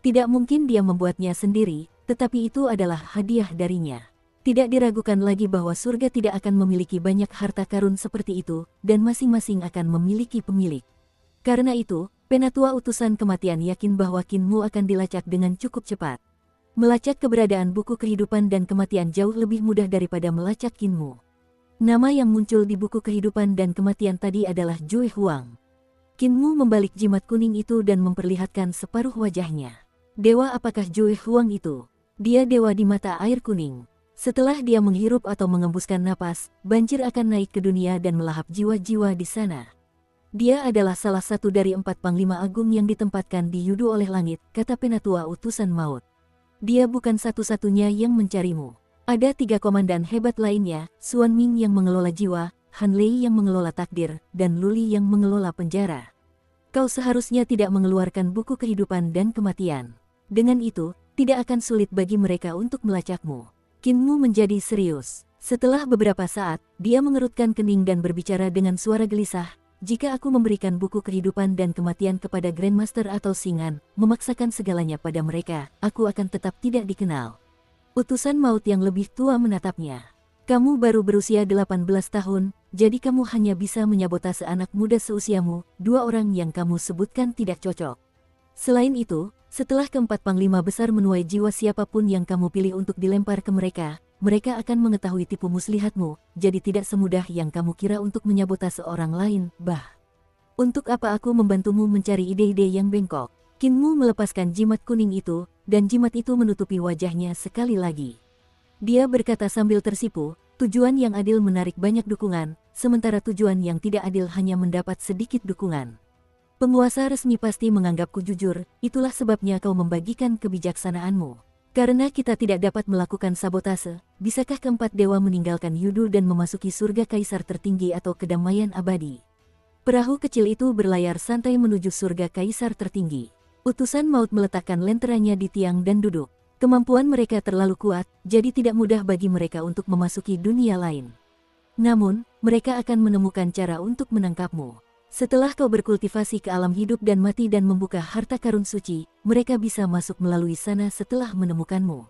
Tidak mungkin dia membuatnya sendiri, tetapi itu adalah hadiah darinya. Tidak diragukan lagi bahwa surga tidak akan memiliki banyak harta karun seperti itu, dan masing-masing akan memiliki pemilik. Karena itu, penatua utusan kematian yakin bahwa Kinmu akan dilacak dengan cukup cepat. Melacak keberadaan buku kehidupan dan kematian jauh lebih mudah daripada melacak Kinmu. Nama yang muncul di buku kehidupan dan kematian tadi adalah Jue Huang. Kinmu membalik jimat kuning itu dan memperlihatkan separuh wajahnya. Dewa apakah Jue Huang itu? Dia dewa di mata air kuning. Setelah dia menghirup atau mengembuskan napas, banjir akan naik ke dunia dan melahap jiwa-jiwa di sana. Dia adalah salah satu dari 4 panglima agung yang ditempatkan di Yudu oleh langit, kata penatua utusan maut. Dia bukan satu-satunya yang mencarimu. Ada 3 komandan hebat lainnya, Xuan Ming yang mengelola jiwa, Han Lei yang mengelola takdir, dan Luli yang mengelola penjara. Kau seharusnya tidak mengeluarkan buku kehidupan dan kematian. Dengan itu, tidak akan sulit bagi mereka untuk melacakmu. Kinmu menjadi serius. Setelah beberapa saat, dia mengerutkan kening dan berbicara dengan suara gelisah. Jika aku memberikan buku kehidupan dan kematian kepada Grandmaster atau Singan, memaksakan segalanya pada mereka, aku akan tetap tidak dikenal. Utusan maut yang lebih tua menatapnya. Kamu baru berusia 18 tahun, jadi kamu hanya bisa menyabotase anak muda seusiamu, 2 orang yang kamu sebutkan tidak cocok. Selain itu, setelah keempat panglima besar menuai jiwa siapapun yang kamu pilih untuk dilempar ke mereka, mereka akan mengetahui tipu muslihatmu, jadi tidak semudah yang kamu kira untuk menyabotase orang lain, bah. Untuk apa aku membantumu mencari ide-ide yang bengkok? Kinmu melepaskan jimat kuning itu, dan jimat itu menutupi wajahnya sekali lagi. Dia berkata sambil tersipu, tujuan yang adil menarik banyak dukungan, sementara tujuan yang tidak adil hanya mendapat sedikit dukungan. Penguasa resmi pasti menganggapku jujur, itulah sebabnya kau membagikan kebijaksanaanmu. Karena kita tidak dapat melakukan sabotase, bisakah keempat dewa meninggalkan Yudu dan memasuki surga kaisar tertinggi atau kedamaian abadi? Perahu kecil itu berlayar santai menuju surga kaisar tertinggi. Utusan maut meletakkan lenteranya di tiang dan duduk. Kemampuan mereka terlalu kuat, jadi tidak mudah bagi mereka untuk memasuki dunia lain. Namun, mereka akan menemukan cara untuk menangkapmu. Setelah kau berkultivasi ke alam hidup dan mati dan membuka harta karun suci, mereka bisa masuk melalui sana setelah menemukanmu.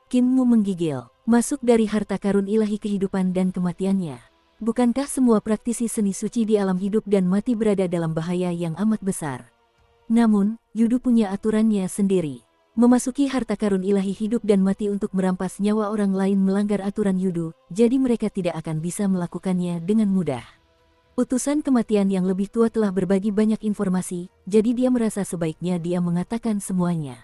Kinmu menggigil, masuk dari harta karun ilahi kehidupan dan kematiannya. Bukankah semua praktisi seni suci di alam hidup dan mati berada dalam bahaya yang amat besar? Namun, Yudu punya aturannya sendiri. Memasuki harta karun ilahi hidup dan mati untuk merampas nyawa orang lain melanggar aturan Yudu, jadi mereka tidak akan bisa melakukannya dengan mudah. Utusan kematian yang lebih tua telah berbagi banyak informasi, jadi dia merasa sebaiknya dia mengatakan semuanya.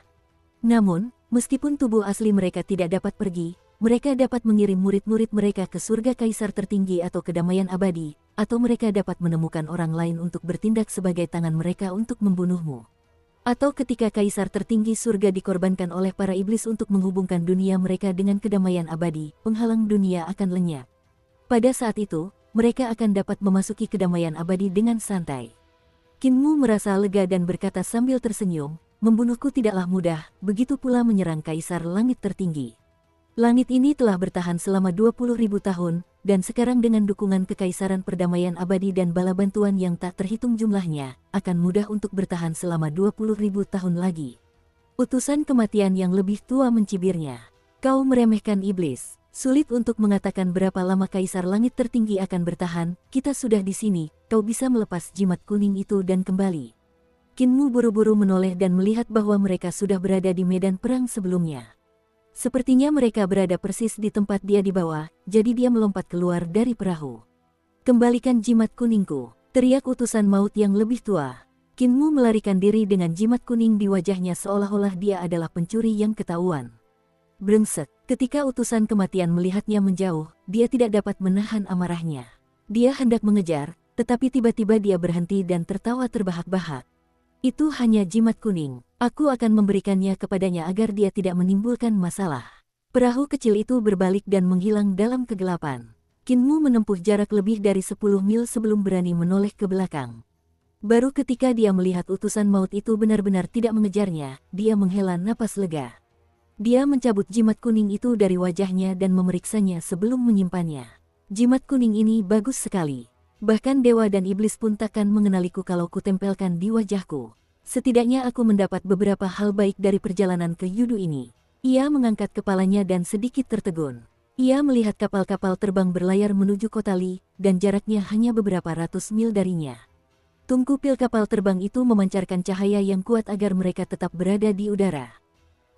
Namun, meskipun tubuh asli mereka tidak dapat pergi, Mereka dapat mengirim murid-murid mereka ke surga kaisar tertinggi atau kedamaian abadi, atau mereka dapat menemukan orang lain untuk bertindak sebagai tangan mereka untuk membunuhmu. Atau ketika kaisar tertinggi surga dikorbankan oleh para iblis untuk menghubungkan dunia mereka dengan kedamaian abadi, penghalang dunia akan lenyap. Pada saat itu, mereka akan dapat memasuki kedamaian abadi dengan santai. Kinmu merasa lega dan berkata sambil tersenyum, membunuhku tidaklah mudah, begitu pula menyerang kaisar langit tertinggi. Langit ini telah bertahan selama 20.000 tahun, dan sekarang dengan dukungan kekaisaran perdamaian abadi dan bala bantuan yang tak terhitung jumlahnya, akan mudah untuk bertahan selama 20.000 tahun lagi. Utusan kematian yang lebih tua mencibirnya. Kau meremehkan iblis. Sulit untuk mengatakan berapa lama kaisar langit tertinggi akan bertahan, kita sudah di sini, kau bisa melepas jimat kuning itu dan kembali. Kinmu buru-buru menoleh dan melihat bahwa mereka sudah berada di medan perang sebelumnya. Sepertinya mereka berada persis di tempat dia dibawa, jadi dia melompat keluar dari perahu. Kembalikan jimat kuningku, teriak utusan maut yang lebih tua. Kinmu melarikan diri dengan jimat kuning di wajahnya seolah-olah dia adalah pencuri yang ketahuan. Brengsek, ketika utusan kematian melihatnya menjauh, dia tidak dapat menahan amarahnya. Dia hendak mengejar, tetapi tiba-tiba dia berhenti dan tertawa terbahak-bahak. Itu hanya jimat kuning. Aku akan memberikannya kepadanya agar dia tidak menimbulkan masalah. Perahu kecil itu berbalik dan menghilang dalam kegelapan. Kinmu menempuh jarak lebih dari 10 mil sebelum berani menoleh ke belakang. Baru ketika dia melihat utusan maut itu benar-benar tidak mengejarnya, dia menghela napas lega. Dia mencabut jimat kuning itu dari wajahnya dan memeriksanya sebelum menyimpannya. Jimat kuning ini bagus sekali. Bahkan dewa dan iblis pun takkan mengenaliku kalau kutempelkan di wajahku. Setidaknya aku mendapat beberapa hal baik dari perjalanan ke Yudu ini. Ia mengangkat kepalanya dan sedikit tertegun. Ia melihat kapal-kapal terbang berlayar menuju kota Li, dan jaraknya hanya beberapa ratus mil darinya. Tungku pil kapal terbang itu memancarkan cahaya yang kuat agar mereka tetap berada di udara.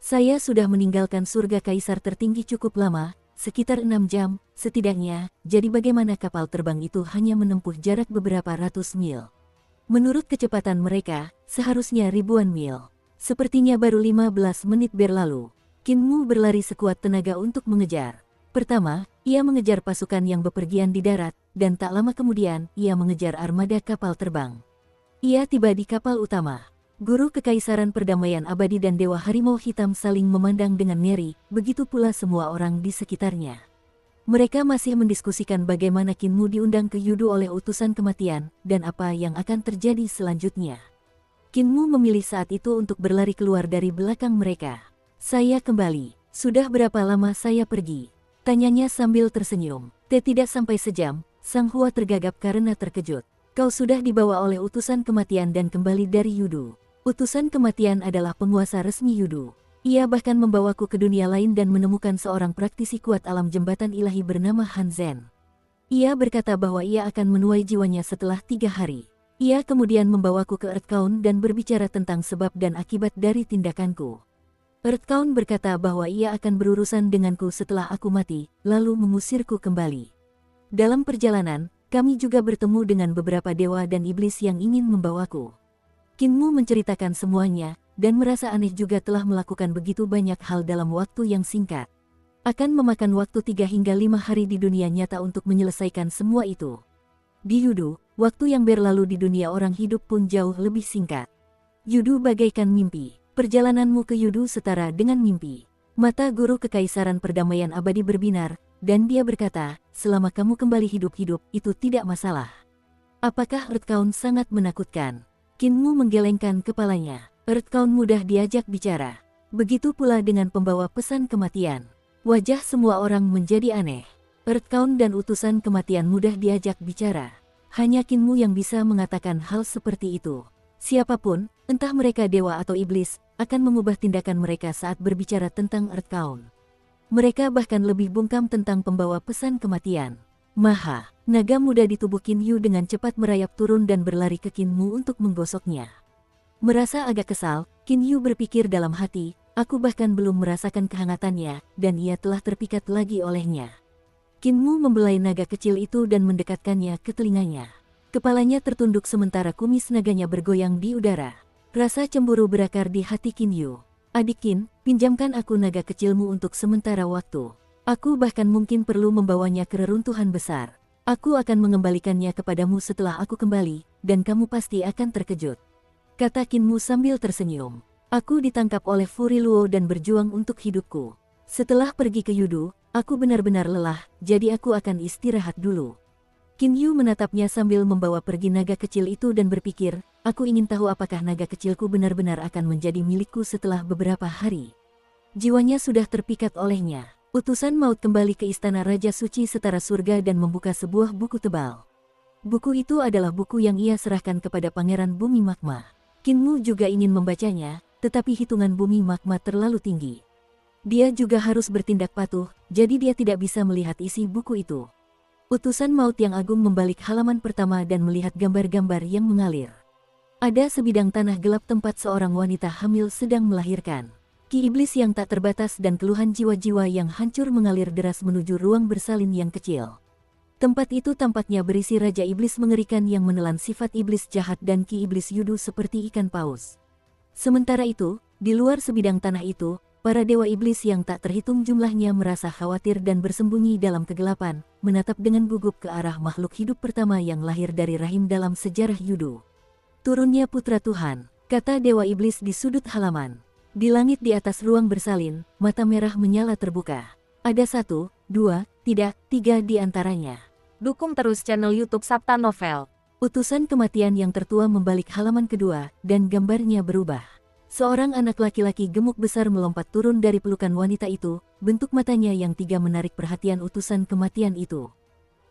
Saya sudah meninggalkan surga kaisar tertinggi cukup lama, sekitar 6 jam, setidaknya, jadi bagaimana kapal terbang itu hanya menempuh jarak beberapa ratus mil. Menurut kecepatan mereka, seharusnya ribuan mil. Sepertinya baru 15 menit berlalu. Kinmu berlari sekuat tenaga untuk mengejar. Pertama, ia mengejar pasukan yang bepergian di darat, dan tak lama kemudian, ia mengejar armada kapal terbang. Ia tiba di kapal utama. Guru Kekaisaran Perdamaian Abadi dan Dewa Harimau Hitam saling memandang dengan ngeri, begitu pula semua orang di sekitarnya. Mereka masih mendiskusikan bagaimana Kinmu diundang ke Yudu oleh utusan kematian, dan apa yang akan terjadi selanjutnya. Kinmu memilih saat itu untuk berlari keluar dari belakang mereka. Saya kembali. Sudah berapa lama saya pergi? Tanyanya sambil tersenyum. Tidak sampai sejam, Sang Hua tergagap karena terkejut. Kau sudah dibawa oleh utusan kematian dan kembali dari Yudu. Utusan kematian adalah penguasa resmi Yudu. Ia bahkan membawaku ke dunia lain dan menemukan seorang praktisi kuat alam jembatan ilahi bernama Han Zhen. Ia berkata bahwa ia akan menuai jiwanya setelah 3 hari. Ia kemudian membawaku ke Earthcount dan berbicara tentang sebab dan akibat dari tindakanku. Earthcount berkata bahwa ia akan berurusan denganku setelah aku mati, lalu mengusirku kembali. Dalam perjalanan, kami juga bertemu dengan beberapa dewa dan iblis yang ingin membawaku. Kinmu menceritakan semuanya, dan merasa aneh juga telah melakukan begitu banyak hal dalam waktu yang singkat. Akan memakan waktu 3 hingga 5 hari di dunia nyata untuk menyelesaikan semua itu. Di Yudu, waktu yang berlalu di dunia orang hidup pun jauh lebih singkat. Yudu bagaikan mimpi. Perjalananmu ke Yudu setara dengan mimpi. Mata guru Kekaisaran Perdamaian Abadi berbinar, dan dia berkata, selama kamu kembali hidup-hidup, itu tidak masalah. Apakah Earthcount sangat menakutkan? Kinmu menggelengkan kepalanya. Earthcount mudah diajak bicara. Begitu pula dengan pembawa pesan kematian. Wajah semua orang menjadi aneh. Earthcount dan utusan kematian mudah diajak bicara. Hanya Kinmu yang bisa mengatakan hal seperti itu. Siapapun, entah mereka dewa atau iblis, akan mengubah tindakan mereka saat berbicara tentang Earthcount. Mereka bahkan lebih bungkam tentang pembawa pesan kematian. Maha, naga muda di tubuh Kinyu dengan cepat merayap turun dan berlari ke Kinmu untuk menggosoknya. Merasa agak kesal, Kinyu berpikir dalam hati, aku bahkan belum merasakan kehangatannya, dan ia telah terpikat lagi olehnya. Kinmu membelai naga kecil itu dan mendekatkannya ke telinganya. Kepalanya tertunduk sementara kumis naganya bergoyang di udara. Rasa cemburu berakar di hati Kinyu. Adik Kin, pinjamkan aku naga kecilmu untuk sementara waktu. Aku bahkan mungkin perlu membawanya ke reruntuhan besar. Aku akan mengembalikannya kepadamu setelah aku kembali, dan kamu pasti akan terkejut. Kata Qin Mu sambil tersenyum. Aku ditangkap oleh Furi Luo dan berjuang untuk hidupku. Setelah pergi ke Yudu, aku benar-benar lelah, jadi aku akan istirahat dulu. Qin Yu menatapnya sambil membawa pergi naga kecil itu dan berpikir, aku ingin tahu apakah naga kecilku benar-benar akan menjadi milikku setelah beberapa hari. Jiwanya sudah terpikat olehnya. Utusan maut kembali ke istana Raja Suci Setara Surga dan membuka sebuah buku tebal. Buku itu adalah buku yang ia serahkan kepada Pangeran Bumi Magma. Qin Mu juga ingin membacanya, tetapi hitungan Bumi Magma terlalu tinggi. Dia juga harus bertindak patuh, jadi dia tidak bisa melihat isi buku itu. Utusan maut yang agung membalik halaman pertama dan melihat gambar-gambar yang mengalir. Ada sebidang tanah gelap tempat seorang wanita hamil sedang melahirkan. Ki iblis yang tak terbatas dan keluhan jiwa-jiwa yang hancur mengalir deras menuju ruang bersalin yang kecil. Tempat itu tampaknya berisi Raja Iblis mengerikan yang menelan sifat iblis jahat dan Ki Iblis Yudu seperti ikan paus. Sementara itu, di luar sebidang tanah itu, para dewa iblis yang tak terhitung jumlahnya merasa khawatir dan bersembunyi dalam kegelapan, menatap dengan gugup ke arah makhluk hidup pertama yang lahir dari rahim dalam sejarah Yudu. Turunnya Putra Tuhan, kata dewa iblis di sudut halaman. Di langit di atas ruang bersalin, mata merah menyala terbuka. Ada 1, 2, tidak, 3 di antaranya. Dukung terus channel YouTube Sabta Novel. Utusan kematian yang tertua membalik halaman kedua, dan gambarnya berubah. Seorang anak laki-laki gemuk besar melompat turun dari pelukan wanita itu, bentuk matanya yang 3 menarik perhatian utusan kematian itu.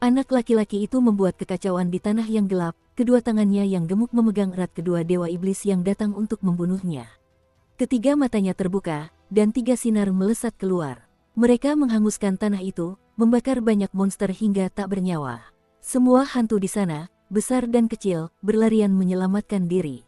Anak laki-laki itu membuat kekacauan di tanah yang gelap, kedua tangannya yang gemuk memegang erat kedua dewa iblis yang datang untuk membunuhnya. Ketiga matanya terbuka, dan 3 sinar melesat keluar. Mereka menghanguskan tanah itu, membakar banyak monster hingga tak bernyawa. Semua hantu di sana, besar dan kecil, berlarian menyelamatkan diri.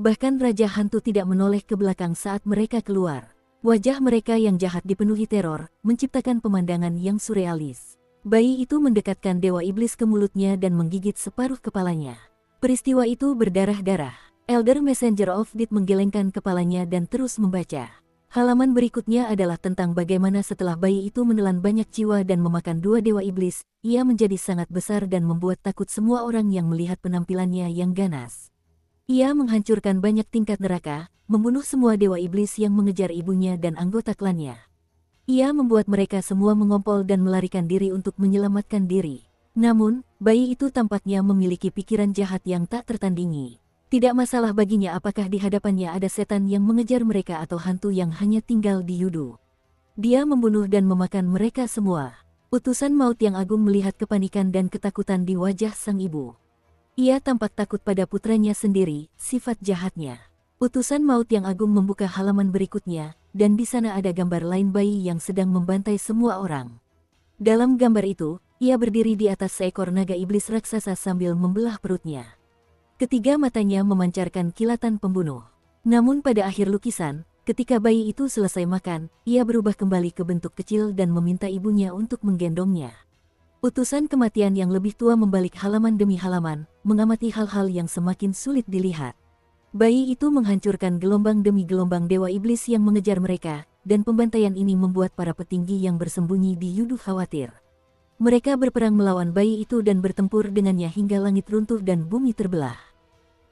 Bahkan Raja Hantu tidak menoleh ke belakang saat mereka keluar. Wajah mereka yang jahat dipenuhi teror, menciptakan pemandangan yang surrealis. Bayi itu mendekatkan dewa iblis ke mulutnya dan menggigit separuh kepalanya. Peristiwa itu berdarah-darah. Elder Messenger of Death menggelengkan kepalanya dan terus membaca. Halaman berikutnya adalah tentang bagaimana setelah bayi itu menelan banyak jiwa dan memakan 2 dewa iblis, ia menjadi sangat besar dan membuat takut semua orang yang melihat penampilannya yang ganas. Ia menghancurkan banyak tingkat neraka, membunuh semua dewa iblis yang mengejar ibunya dan anggota klannya. Ia membuat mereka semua mengompol dan melarikan diri untuk menyelamatkan diri. Namun, bayi itu tampaknya memiliki pikiran jahat yang tak tertandingi. Tidak masalah baginya apakah di hadapannya ada setan yang mengejar mereka atau hantu yang hanya tinggal di Yudu. Dia membunuh dan memakan mereka semua. Utusan maut yang agung melihat kepanikan dan ketakutan di wajah sang ibu. Ia tampak takut pada putranya sendiri, sifat jahatnya. Utusan maut yang agung membuka halaman berikutnya, dan di sana ada gambar lain bayi yang sedang membantai semua orang. Dalam gambar itu, ia berdiri di atas seekor naga iblis raksasa sambil membelah perutnya. Ketiga matanya memancarkan kilatan pembunuh. Namun pada akhir lukisan, ketika bayi itu selesai makan, ia berubah kembali ke bentuk kecil dan meminta ibunya untuk menggendongnya. Utusan kematian yang lebih tua membalik halaman demi halaman, mengamati hal-hal yang semakin sulit dilihat. Bayi itu menghancurkan gelombang demi gelombang dewa iblis yang mengejar mereka, dan pembantaian ini membuat para petinggi yang bersembunyi di Yudu khawatir. Mereka berperang melawan bayi itu dan bertempur dengannya hingga langit runtuh dan bumi terbelah.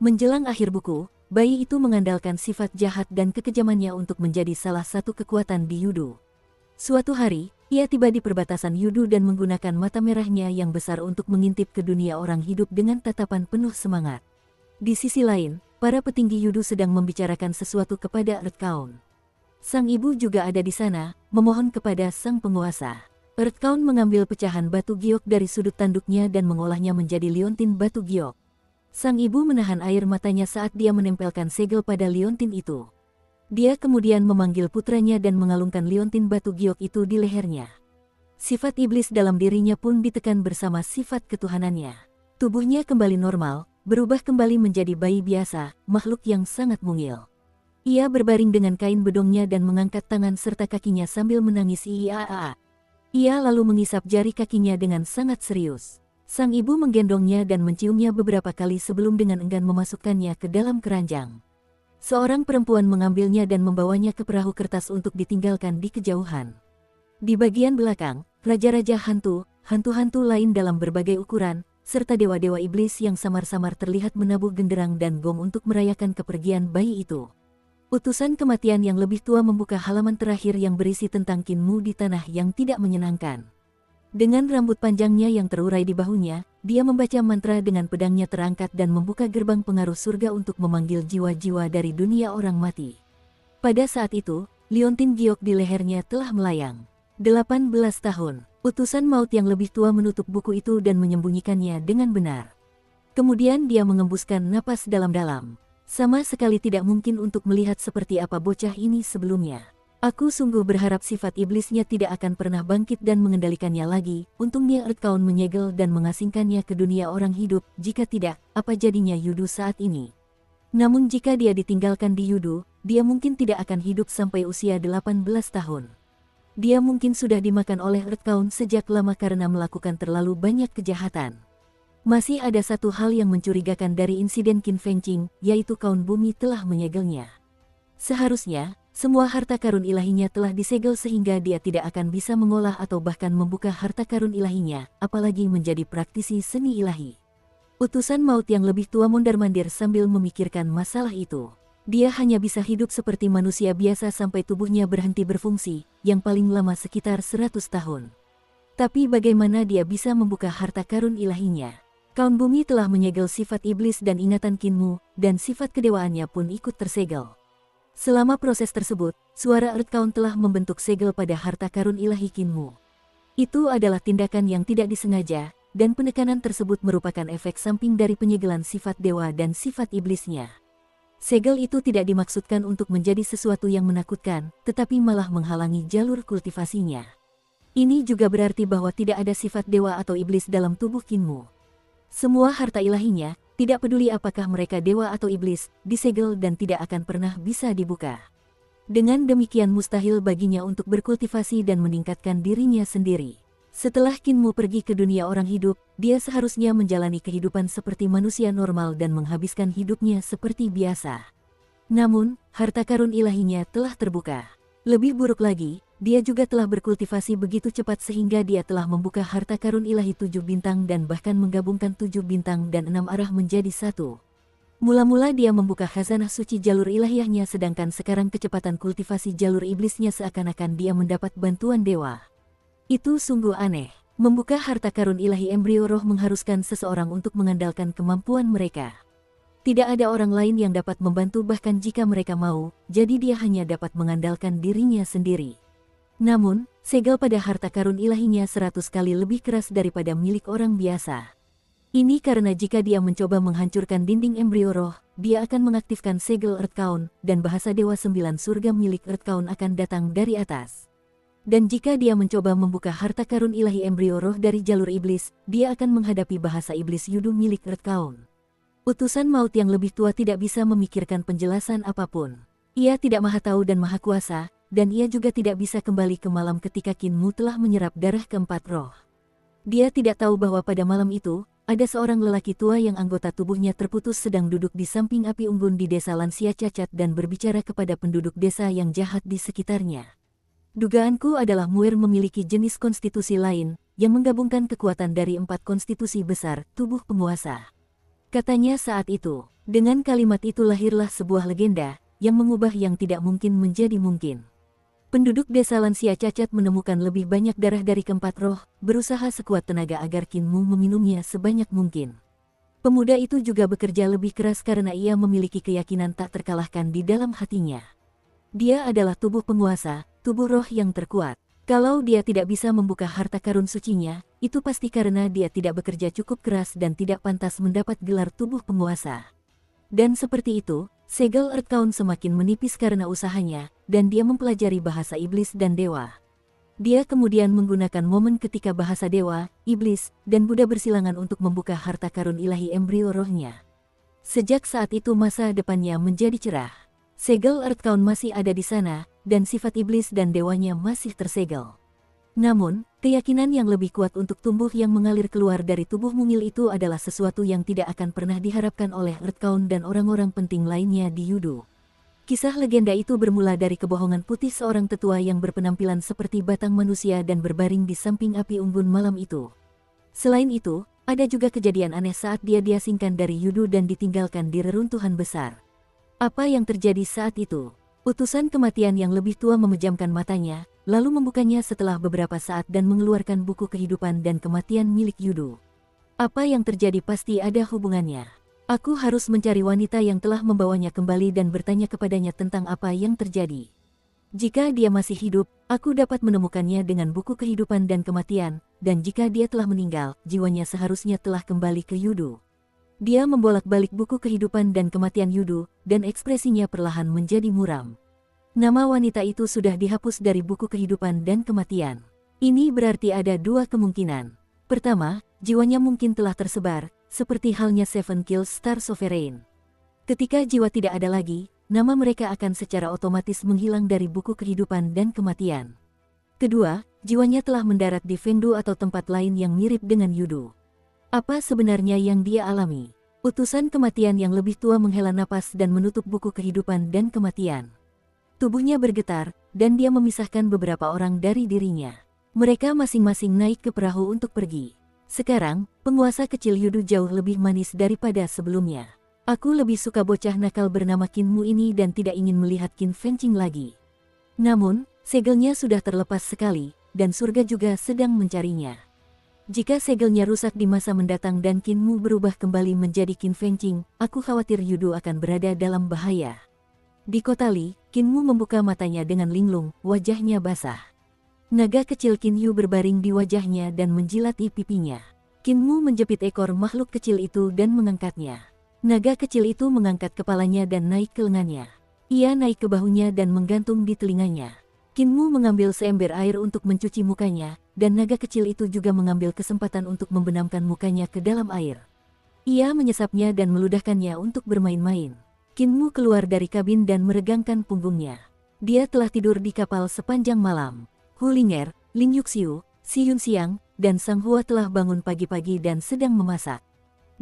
Menjelang akhir buku, bayi itu mengandalkan sifat jahat dan kekejamannya untuk menjadi salah satu kekuatan di Yudu. Suatu hari, ia tiba di perbatasan Yudu dan menggunakan mata merahnya yang besar untuk mengintip ke dunia orang hidup dengan tatapan penuh semangat. Di sisi lain, para petinggi Yudu sedang membicarakan sesuatu kepada Earthkaun. Sang ibu juga ada di sana, memohon kepada sang penguasa. Earthkaun mengambil pecahan batu giok dari sudut tanduknya dan mengolahnya menjadi liontin batu giok. Sang ibu menahan air matanya saat dia menempelkan segel pada liontin itu. Dia kemudian memanggil putranya dan mengalungkan liontin batu giok itu di lehernya. Sifat iblis dalam dirinya pun ditekan bersama sifat ketuhanannya. Tubuhnya kembali normal, berubah kembali menjadi bayi biasa, makhluk yang sangat mungil. Ia berbaring dengan kain bedongnya dan mengangkat tangan serta kakinya sambil menangis iaa. Ia lalu mengisap jari kakinya dengan sangat serius. Sang ibu menggendongnya dan menciumnya beberapa kali sebelum dengan enggan memasukkannya ke dalam keranjang. Seorang perempuan mengambilnya dan membawanya ke perahu kertas untuk ditinggalkan di kejauhan. Di bagian belakang, raja-raja hantu, hantu-hantu lain dalam berbagai ukuran, serta dewa-dewa iblis yang samar-samar terlihat menabuh genderang dan gong untuk merayakan kepergian bayi itu. Utusan kematian yang lebih tua membuka halaman terakhir yang berisi tentang Kinmu di tanah yang tidak menyenangkan. Dengan rambut panjangnya yang terurai di bahunya, dia membaca mantra dengan pedangnya terangkat dan membuka gerbang pengaruh surga untuk memanggil jiwa-jiwa dari dunia orang mati. Pada saat itu, liontin giok di lehernya telah melayang. 18 tahun, utusan maut yang lebih tua menutup buku itu dan menyembunyikannya dengan benar. Kemudian dia mengembuskan napas dalam-dalam. Sama sekali tidak mungkin untuk melihat seperti apa bocah ini sebelumnya. Aku sungguh berharap sifat iblisnya tidak akan pernah bangkit dan mengendalikannya lagi. Untungnya Earthbound menyegel dan mengasingkannya ke dunia orang hidup. Jika tidak, apa jadinya Yudu saat ini? Namun jika dia ditinggalkan di Yudu, dia mungkin tidak akan hidup sampai usia 18 tahun. Dia mungkin sudah dimakan oleh Earthbound sejak lama karena melakukan terlalu banyak kejahatan. Masih ada satu hal yang mencurigakan dari insiden Qin Fengqing, yaitu Kaun Bumi telah menyegelnya. Seharusnya, semua harta karun ilahinya telah disegel sehingga dia tidak akan bisa mengolah atau bahkan membuka harta karun ilahinya, apalagi menjadi praktisi seni ilahi. Utusan maut yang lebih tua mondar-mandir sambil memikirkan masalah itu. Dia hanya bisa hidup seperti manusia biasa sampai tubuhnya berhenti berfungsi, yang paling lama sekitar 100 tahun. Tapi bagaimana dia bisa membuka harta karun ilahinya? Kaun Bumi telah menyegel sifat iblis dan ingatan Kinmu, dan sifat kedewaannya pun ikut tersegel. Selama proses tersebut, suara Earthbound telah membentuk segel pada harta karun ilahi Kinmu. Itu adalah tindakan yang tidak disengaja, dan penekanan tersebut merupakan efek samping dari penyegelan sifat dewa dan sifat iblisnya. Segel itu tidak dimaksudkan untuk menjadi sesuatu yang menakutkan, tetapi malah menghalangi jalur kultivasinya. Ini juga berarti bahwa tidak ada sifat dewa atau iblis dalam tubuh Kinmu. Semua harta ilahinya, tidak peduli apakah mereka dewa atau iblis, disegel dan tidak akan pernah bisa dibuka. Dengan demikian mustahil baginya untuk berkultivasi dan meningkatkan dirinya sendiri. Setelah Kinmu pergi ke dunia orang hidup, dia seharusnya menjalani kehidupan seperti manusia normal dan menghabiskan hidupnya seperti biasa. Namun, harta karun ilahinya telah terbuka. Lebih buruk lagi, dia juga telah berkultivasi begitu cepat sehingga dia telah membuka harta karun ilahi 7 bintang dan bahkan menggabungkan 7 bintang dan 6 arah menjadi satu. Mula-mula dia membuka khazanah suci jalur ilahiyahnya sedangkan sekarang kecepatan kultivasi jalur iblisnya seakan-akan dia mendapat bantuan dewa. Itu sungguh aneh. Membuka harta karun ilahi embrio roh mengharuskan seseorang untuk mengandalkan kemampuan mereka. Tidak ada orang lain yang dapat membantu bahkan jika mereka mau, jadi dia hanya dapat mengandalkan dirinya sendiri. Namun, segel pada harta karun ilahinya 100 kali lebih keras daripada milik orang biasa. Ini karena jika dia mencoba menghancurkan dinding embrio roh, dia akan mengaktifkan segel Earthbound, dan bahasa Dewa 9 surga milik Earthbound akan datang dari atas. Dan jika dia mencoba membuka harta karun ilahi embrio roh dari jalur iblis, dia akan menghadapi bahasa iblis Yudu milik Earthbound. Utusan maut yang lebih tua tidak bisa memikirkan penjelasan apapun. Ia tidak maha tahu dan maha kuasa, dan ia juga tidak bisa kembali ke malam ketika Kinmu telah menyerap darah keempat roh. Dia tidak tahu bahwa pada malam itu, ada seorang lelaki tua yang anggota tubuhnya terputus sedang duduk di samping api unggun di desa lansia cacat dan berbicara kepada penduduk desa yang jahat di sekitarnya. Dugaanku adalah Muir memiliki jenis konstitusi lain, yang menggabungkan kekuatan dari 4 konstitusi besar, tubuh penguasa. Katanya saat itu, dengan kalimat itu lahirlah sebuah legenda, yang mengubah yang tidak mungkin menjadi mungkin. Penduduk desa lansia cacat menemukan lebih banyak darah dari keempat roh, berusaha sekuat tenaga agar Kinmu meminumnya sebanyak mungkin. Pemuda itu juga bekerja lebih keras karena ia memiliki keyakinan tak terkalahkan di dalam hatinya. Dia adalah tubuh penguasa, tubuh roh yang terkuat. Kalau dia tidak bisa membuka harta karun sucinya, itu pasti karena dia tidak bekerja cukup keras dan tidak pantas mendapat gelar tubuh penguasa. Dan seperti itu, segel Earthbound semakin menipis karena usahanya, dan dia mempelajari bahasa iblis dan dewa. Dia kemudian menggunakan momen ketika bahasa dewa, iblis, dan Buddha bersilangan untuk membuka harta karun ilahi embrio rohnya. Sejak saat itu masa depannya menjadi cerah. Segel Earthbound masih ada di sana, dan sifat iblis dan dewanya masih tersegel. Namun, keyakinan yang lebih kuat untuk tumbuh yang mengalir keluar dari tubuh mungil itu adalah sesuatu yang tidak akan pernah diharapkan oleh Earthbound dan orang-orang penting lainnya di Yudu. Kisah legenda itu bermula dari kebohongan putih seorang tetua yang berpenampilan seperti batang manusia dan berbaring di samping api unggun malam itu. Selain itu, ada juga kejadian aneh saat dia diasingkan dari Yudu dan ditinggalkan di reruntuhan besar. Apa yang terjadi saat itu? Utusan kematian yang lebih tua memejamkan matanya, lalu membukanya setelah beberapa saat dan mengeluarkan buku kehidupan dan kematian milik Yudu. Apa yang terjadi pasti ada hubungannya. Aku harus mencari wanita yang telah membawanya kembali dan bertanya kepadanya tentang apa yang terjadi. Jika dia masih hidup, aku dapat menemukannya dengan buku kehidupan dan kematian, dan jika dia telah meninggal, jiwanya seharusnya telah kembali ke Yudu. Dia membolak-balik buku kehidupan dan kematian Yudu, dan ekspresinya perlahan menjadi muram. Nama wanita itu sudah dihapus dari buku kehidupan dan kematian. Ini berarti ada dua kemungkinan. Pertama, jiwanya mungkin telah tersebar, seperti halnya Seven Kills Star Sovereign. Ketika jiwa tidak ada lagi, nama mereka akan secara otomatis menghilang dari buku kehidupan dan kematian. Kedua, jiwanya telah mendarat di Fengdu atau tempat lain yang mirip dengan Yudu. Apa sebenarnya yang dia alami? Utusan kematian yang lebih tua menghela napas dan menutup buku kehidupan dan kematian. Tubuhnya bergetar, dan dia memisahkan beberapa orang dari dirinya. Mereka masing-masing naik ke perahu untuk pergi. Sekarang, penguasa kecil Yudu jauh lebih manis daripada sebelumnya. Aku lebih suka bocah nakal bernama Kinmu ini dan tidak ingin melihat Qin Fengqing lagi. Namun, segelnya sudah terlepas sekali, dan surga juga sedang mencarinya. Jika segelnya rusak di masa mendatang dan Kinmu berubah kembali menjadi Qin Fengqing, aku khawatir Yudu akan berada dalam bahaya. Di kota Li, Kinmu membuka matanya dengan linglung, wajahnya basah. Naga kecil Kinyu berbaring di wajahnya dan menjilati pipinya. Kinmu menjepit ekor makhluk kecil itu dan mengangkatnya. Naga kecil itu mengangkat kepalanya dan naik ke lengannya. Ia naik ke bahunya dan menggantung di telinganya. Kinmu mengambil seember air untuk mencuci mukanya, dan naga kecil itu juga mengambil kesempatan untuk membenamkan mukanya ke dalam air. Ia menyesapnya dan meludahkannya untuk bermain-main. Kinmu keluar dari kabin dan meregangkan punggungnya. Dia telah tidur di kapal sepanjang malam. Hu Ling'er, Ling Yuxiu, Si Yun Xiang, dan Sang Hua telah bangun pagi-pagi dan sedang memasak.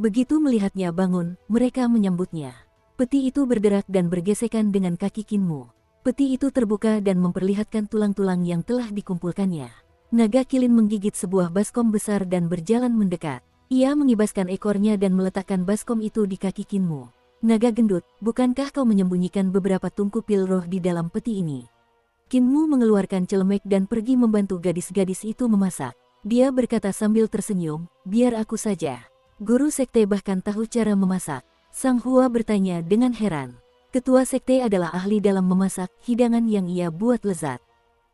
Begitu melihatnya bangun, mereka menyambutnya. Peti itu berderak dan bergesekan dengan kaki Kinmu. Peti itu terbuka dan memperlihatkan tulang-tulang yang telah dikumpulkannya. Naga kilin menggigit sebuah baskom besar dan berjalan mendekat. Ia mengibaskan ekornya dan meletakkan baskom itu di kaki Kinmu. Naga gendut, bukankah kau menyembunyikan beberapa tungku pil roh di dalam peti ini? Kinmu mengeluarkan celemek dan pergi membantu gadis-gadis itu memasak. Dia berkata sambil tersenyum, biar aku saja. Guru sekte bahkan tahu cara memasak. Sang Hua bertanya dengan heran. Ketua sekte adalah ahli dalam memasak hidangan yang ia buat lezat.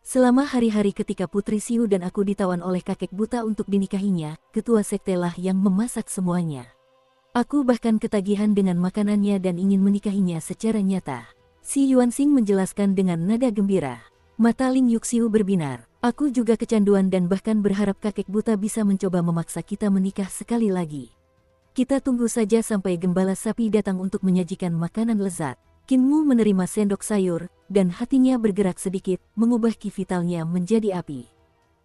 Selama hari-hari ketika Putri Siu dan aku ditawan oleh kakek buta untuk dinikahinya, ketua sekte lah yang memasak semuanya. Aku bahkan ketagihan dengan makanannya dan ingin menikahinya secara nyata. Si Yuanxing menjelaskan dengan nada gembira. Mata Ling Yuxiu berbinar. Aku juga kecanduan dan bahkan berharap kakek buta bisa mencoba memaksa kita menikah sekali lagi. Kita tunggu saja sampai gembala sapi datang untuk menyajikan makanan lezat. Kinmu menerima sendok sayur, dan hatinya bergerak sedikit, mengubah ki vitalnya menjadi api.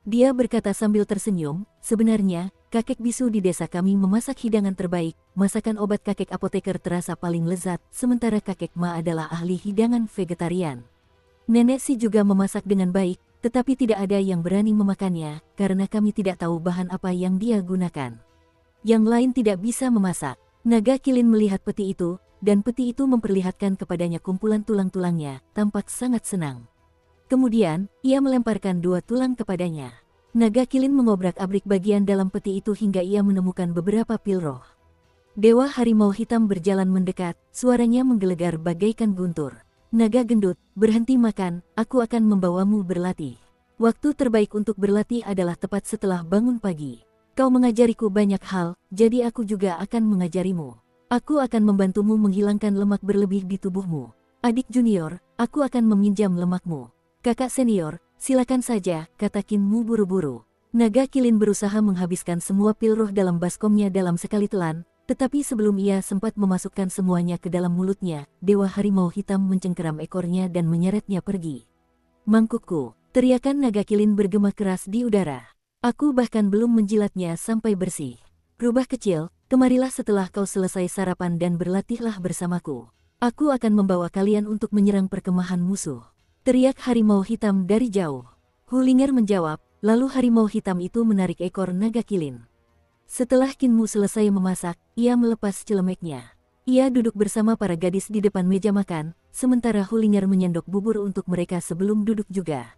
Dia berkata sambil tersenyum, sebenarnya, kakek bisu di desa kami memasak hidangan terbaik, masakan obat kakek apoteker terasa paling lezat, sementara kakek Ma adalah ahli hidangan vegetarian. Nenek Si juga memasak dengan baik, tetapi tidak ada yang berani memakannya, karena kami tidak tahu bahan apa yang dia gunakan. Yang lain tidak bisa memasak. Naga kilin melihat peti itu, dan peti itu memperlihatkan kepadanya kumpulan tulang-tulangnya, tampak sangat senang. Kemudian, ia melemparkan 2 tulang kepadanya. Naga kilin mengobrak-abrik bagian dalam peti itu hingga ia menemukan beberapa pil roh. Dewa harimau hitam berjalan mendekat, suaranya menggelegar bagaikan guntur. Naga gendut, berhenti makan, aku akan membawamu berlatih. Waktu terbaik untuk berlatih adalah tepat setelah bangun pagi. Kau mengajariku banyak hal, jadi aku juga akan mengajarimu. Aku akan membantumu menghilangkan lemak berlebih di tubuhmu. Adik junior, aku akan meminjam lemakmu. Kakak senior, silakan saja, kata Kinmu buru-buru. Naga kilin berusaha menghabiskan semua pil roh dalam baskomnya dalam sekali telan, tetapi sebelum ia sempat memasukkan semuanya ke dalam mulutnya, Dewa Harimau Hitam mencengkeram ekornya dan menyeretnya pergi. Mangkukku, teriakan naga kilin bergema keras di udara. Aku bahkan belum menjilatnya sampai bersih. Rubah kecil, kemarilah setelah kau selesai sarapan dan berlatihlah bersamaku. Aku akan membawa kalian untuk menyerang perkemahan musuh. Teriak harimau hitam dari jauh. Hulinger menjawab, lalu harimau hitam itu menarik ekor naga kilin. Setelah Kinmu selesai memasak, ia melepas celemeknya. Ia duduk bersama para gadis di depan meja makan, sementara Hulinger menyendok bubur untuk mereka sebelum duduk juga.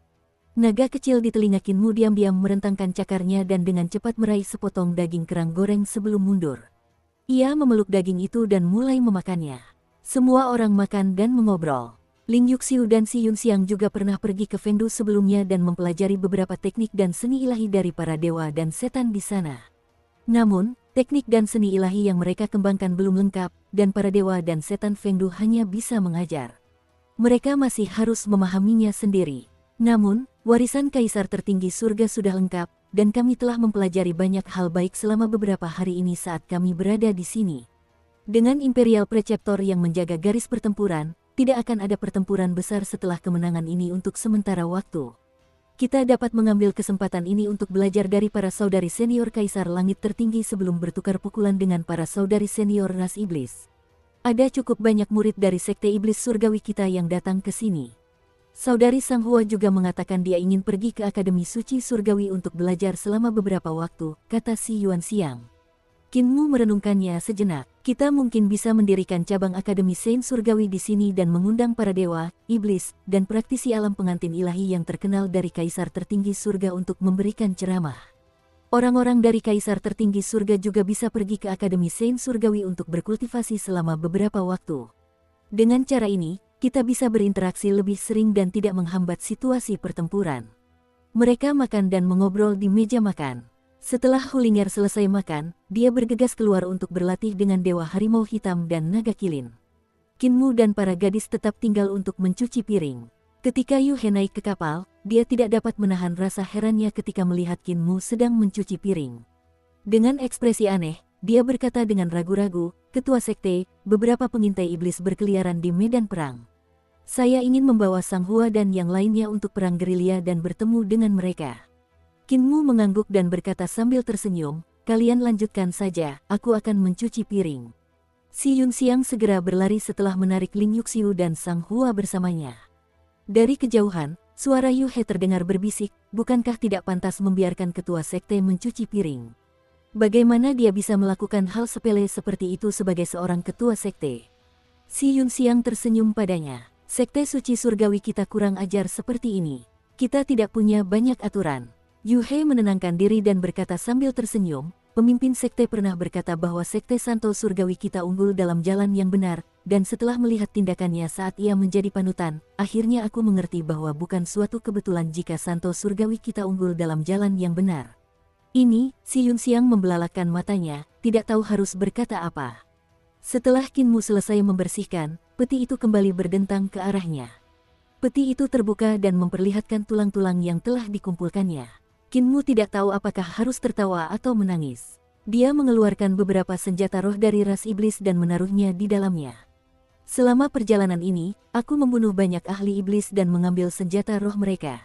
Naga kecil di telinga Kinmu diam-diam merentangkan cakarnya dan dengan cepat meraih sepotong daging kerang goreng sebelum mundur. Ia memeluk daging itu dan mulai memakannya. Semua orang makan dan mengobrol. Ling Yuxiu dan Si Yunxiang juga pernah pergi ke Fengdu sebelumnya dan mempelajari beberapa teknik dan seni ilahi dari para dewa dan setan di sana. Namun, teknik dan seni ilahi yang mereka kembangkan belum lengkap, dan para dewa dan setan Fengdu hanya bisa mengajar. Mereka masih harus memahaminya sendiri. Namun, warisan kaisar tertinggi surga sudah lengkap, dan kami telah mempelajari banyak hal baik selama beberapa hari ini saat kami berada di sini. Dengan Imperial Preceptor yang menjaga garis pertempuran, tidak akan ada pertempuran besar setelah kemenangan ini untuk sementara waktu. Kita dapat mengambil kesempatan ini untuk belajar dari para saudari senior Kaisar Langit Tertinggi sebelum bertukar pukulan dengan para saudari senior ras iblis. Ada cukup banyak murid dari Sekte Iblis Surgawi kita yang datang ke sini. Saudari Sanghua juga mengatakan dia ingin pergi ke Akademi Suci Surgawi untuk belajar selama beberapa waktu, kata Si Yuanxiang. Kinmu merenungkannya sejenak. Kita mungkin bisa mendirikan cabang Akademi Saint Surgawi di sini dan mengundang para dewa, iblis, dan praktisi alam pengantin ilahi yang terkenal dari Kaisar Tertinggi Surga untuk memberikan ceramah. Orang-orang dari Kaisar Tertinggi Surga juga bisa pergi ke Akademi Saint Surgawi untuk berkultivasi selama beberapa waktu. Dengan cara ini, kita bisa berinteraksi lebih sering dan tidak menghambat situasi pertempuran. Mereka makan dan mengobrol di meja makan. Setelah Hulinger selesai makan, dia bergegas keluar untuk berlatih dengan Dewa Harimau Hitam dan Naga Kilin. Kinmu dan para gadis tetap tinggal untuk mencuci piring. Ketika Yu He naik ke kapal, dia tidak dapat menahan rasa herannya ketika melihat Kinmu sedang mencuci piring. Dengan ekspresi aneh, dia berkata dengan ragu-ragu, "Ketua Sekte, beberapa pengintai iblis berkeliaran di medan perang. Saya ingin membawa Sanghua dan yang lainnya untuk perang gerilya dan bertemu dengan mereka." Kinmu mengangguk dan berkata sambil tersenyum, "Kalian lanjutkan saja, aku akan mencuci piring." Si Yunxiang segera berlari setelah menarik Ling Yuxiu dan Sanghua bersamanya. Dari kejauhan, suara Yu He terdengar berbisik, "Bukankah tidak pantas membiarkan ketua sekte mencuci piring? Bagaimana dia bisa melakukan hal sepele seperti itu sebagai seorang ketua sekte?" Si Yunxiang tersenyum padanya. "Sekte suci surgawi kita kurang ajar seperti ini. Kita tidak punya banyak aturan." Yu He menenangkan diri dan berkata sambil tersenyum, "Pemimpin sekte pernah berkata bahwa sekte Santo Surgawi kita unggul dalam jalan yang benar, dan setelah melihat tindakannya saat ia menjadi panutan, akhirnya aku mengerti bahwa bukan suatu kebetulan jika Santo Surgawi kita unggul dalam jalan yang benar." Ini, Si Yunxiang membelalakkan matanya, tidak tahu harus berkata apa. Setelah Kinmu selesai membersihkan, peti itu kembali berdentang ke arahnya. Peti itu terbuka dan memperlihatkan tulang-tulang yang telah dikumpulkannya. Kinmu tidak tahu apakah harus tertawa atau menangis. Dia mengeluarkan beberapa senjata roh dari ras iblis dan menaruhnya di dalamnya. "Selama perjalanan ini, aku membunuh banyak ahli iblis dan mengambil senjata roh mereka.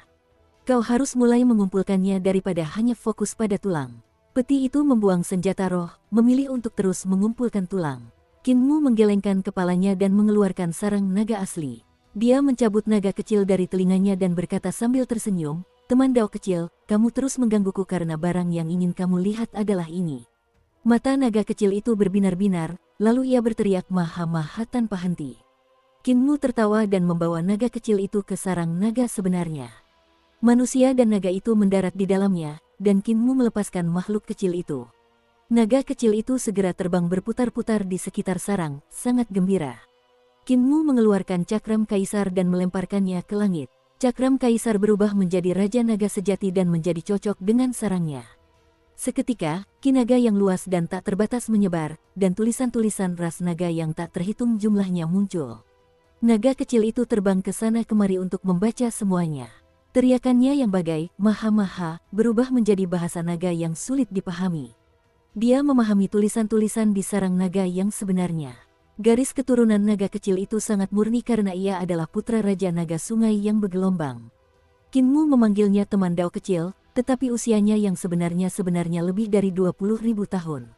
Kau harus mulai mengumpulkannya daripada hanya fokus pada tulang." Peti itu membuang senjata roh, memilih untuk terus mengumpulkan tulang. Kinmu menggelengkan kepalanya dan mengeluarkan sarang naga asli. Dia mencabut naga kecil dari telinganya dan berkata sambil tersenyum, "Teman Dao kecil, kamu terus menggangguku karena barang yang ingin kamu lihat adalah ini." Mata naga kecil itu berbinar-binar, lalu ia berteriak maha-maha tanpa henti. Kinmu tertawa dan membawa naga kecil itu ke sarang naga sebenarnya. Manusia dan naga itu mendarat di dalamnya, dan Kinmu melepaskan makhluk kecil itu. Naga kecil itu segera terbang berputar-putar di sekitar sarang, sangat gembira. Kinmu mengeluarkan cakram kaisar dan melemparkannya ke langit. Cakram kaisar berubah menjadi Raja Naga sejati dan menjadi cocok dengan sarangnya. Seketika, ki naga yang luas dan tak terbatas menyebar, dan tulisan-tulisan ras naga yang tak terhitung jumlahnya muncul. Naga kecil itu terbang ke sana kemari untuk membaca semuanya. Teriakannya yang bagai maha-maha berubah menjadi bahasa naga yang sulit dipahami. Dia memahami tulisan-tulisan di sarang naga yang sebenarnya. Garis keturunan naga kecil itu sangat murni karena ia adalah putra Raja Naga Sungai yang bergelombang. Kinmu memanggilnya teman Dao kecil, tetapi usianya yang sebenarnya lebih dari 20.000 tahun.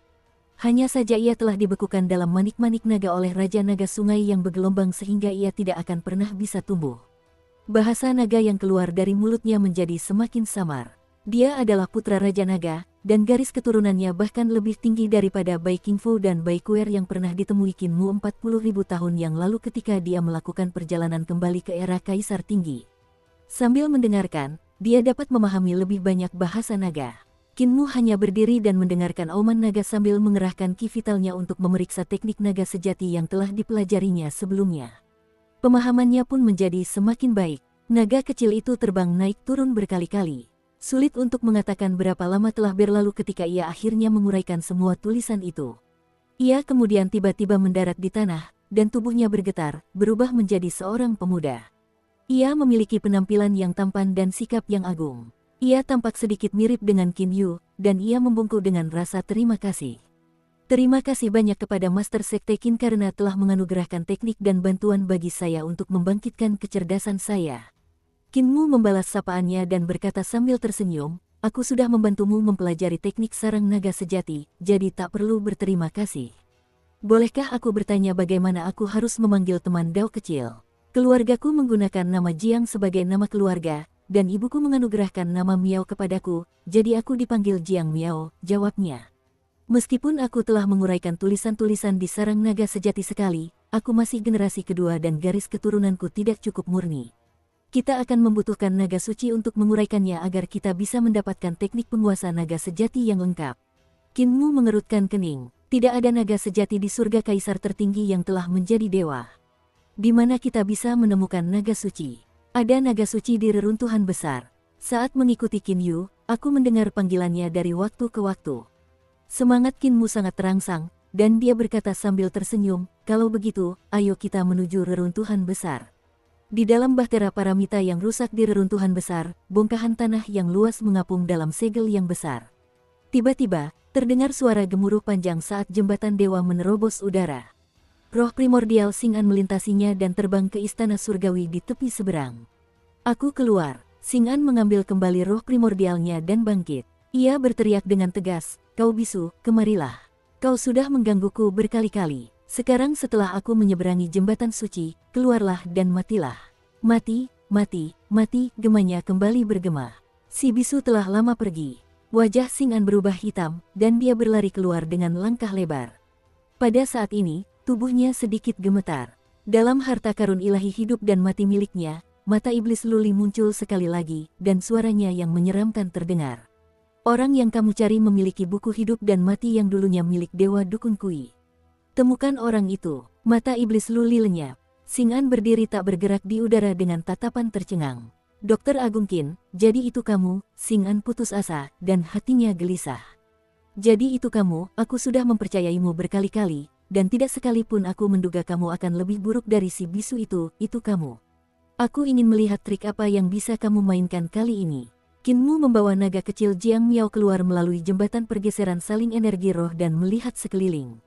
Hanya saja ia telah dibekukan dalam manik-manik naga oleh Raja Naga Sungai yang bergelombang sehingga ia tidak akan pernah bisa tumbuh. Bahasa naga yang keluar dari mulutnya menjadi semakin samar. Dia adalah putra Raja Naga, dan garis keturunannya bahkan lebih tinggi daripada Bai Qingfu dan Bai Kuer yang pernah ditemui Qin Mu 40.000 tahun yang lalu ketika dia melakukan perjalanan kembali ke era Kaisar Tinggi. Sambil mendengarkan, dia dapat memahami lebih banyak bahasa naga. Qin Mu hanya berdiri dan mendengarkan auman naga sambil mengerahkan ki vitalnya untuk memeriksa teknik naga sejati yang telah dipelajarinya sebelumnya. Pemahamannya pun menjadi semakin baik. Naga kecil itu terbang naik turun berkali-kali. Sulit untuk mengatakan berapa lama telah berlalu ketika ia akhirnya menguraikan semua tulisan itu. Ia kemudian tiba-tiba mendarat di tanah, dan tubuhnya bergetar, berubah menjadi seorang pemuda. Ia memiliki penampilan yang tampan dan sikap yang agung. Ia tampak sedikit mirip dengan Qin Yu, dan ia membungkuk dengan rasa terima kasih. Terima kasih banyak kepada Master Sekte Qin karena telah menganugerahkan teknik dan bantuan bagi saya untuk membangkitkan kecerdasan saya. Qin Mu membalas sapaannya dan berkata sambil tersenyum, aku sudah membantumu mempelajari teknik sarang naga sejati, jadi tak perlu berterima kasih. Bolehkah aku bertanya bagaimana aku harus memanggil teman Dao kecil? Keluargaku menggunakan nama Jiang sebagai nama keluarga, dan ibuku menganugerahkan nama Miao kepadaku, jadi aku dipanggil Jiang Miao, jawabnya. Meskipun aku telah menguraikan tulisan-tulisan di sarang naga sejati sekali, aku masih generasi kedua dan garis keturunanku tidak cukup murni. Kita akan membutuhkan naga suci untuk menguraikannya agar kita bisa mendapatkan teknik penguasa naga sejati yang lengkap. Qin Mu mengerutkan kening, tidak ada naga sejati di surga kaisar tertinggi yang telah menjadi dewa. Di mana kita bisa menemukan naga suci? Ada naga suci di reruntuhan besar. Saat mengikuti Qin Yu, aku mendengar panggilannya dari waktu ke waktu. Semangat Qin Mu sangat terangsang, dan dia berkata sambil tersenyum, kalau begitu, ayo kita menuju reruntuhan besar. Di dalam bahtera paramita yang rusak di reruntuhan besar, bongkahan tanah yang luas mengapung dalam segel yang besar. Tiba-tiba, terdengar suara gemuruh panjang saat jembatan dewa menerobos udara. Roh primordial Xing'an melintasinya dan terbang ke istana surgawi di tepi seberang. Aku keluar. Xing'an mengambil kembali roh primordialnya dan bangkit. Ia berteriak dengan tegas, kau bisu, kemarilah. Kau sudah menggangguku berkali-kali. Sekarang setelah aku menyeberangi jembatan suci, keluarlah dan matilah. Mati, mati, mati, gemanya kembali bergema. Si bisu telah lama pergi. Wajah Xing'an berubah hitam, dan dia berlari keluar dengan langkah lebar. Pada saat ini, tubuhnya sedikit gemetar. Dalam harta karun ilahi hidup dan mati miliknya, mata iblis Luli muncul sekali lagi, dan suaranya yang menyeramkan terdengar. Orang yang kamu cari memiliki buku hidup dan mati yang dulunya milik Dewa Dukun Kui. Temukan orang itu. Mata iblis Luli lenyap. Xing'an berdiri tak bergerak di udara dengan tatapan tercengang. Dokter Agung Qin, jadi itu kamu? Xing'an putus asa, dan hatinya gelisah. Jadi itu kamu, aku sudah mempercayaimu berkali-kali, dan tidak sekalipun aku menduga kamu akan lebih buruk dari si bisu itu kamu. Aku ingin melihat trik apa yang bisa kamu mainkan kali ini. Qin Mu membawa naga kecil Jiang Miao keluar melalui jembatan pergeseran saling energi roh dan melihat sekeliling.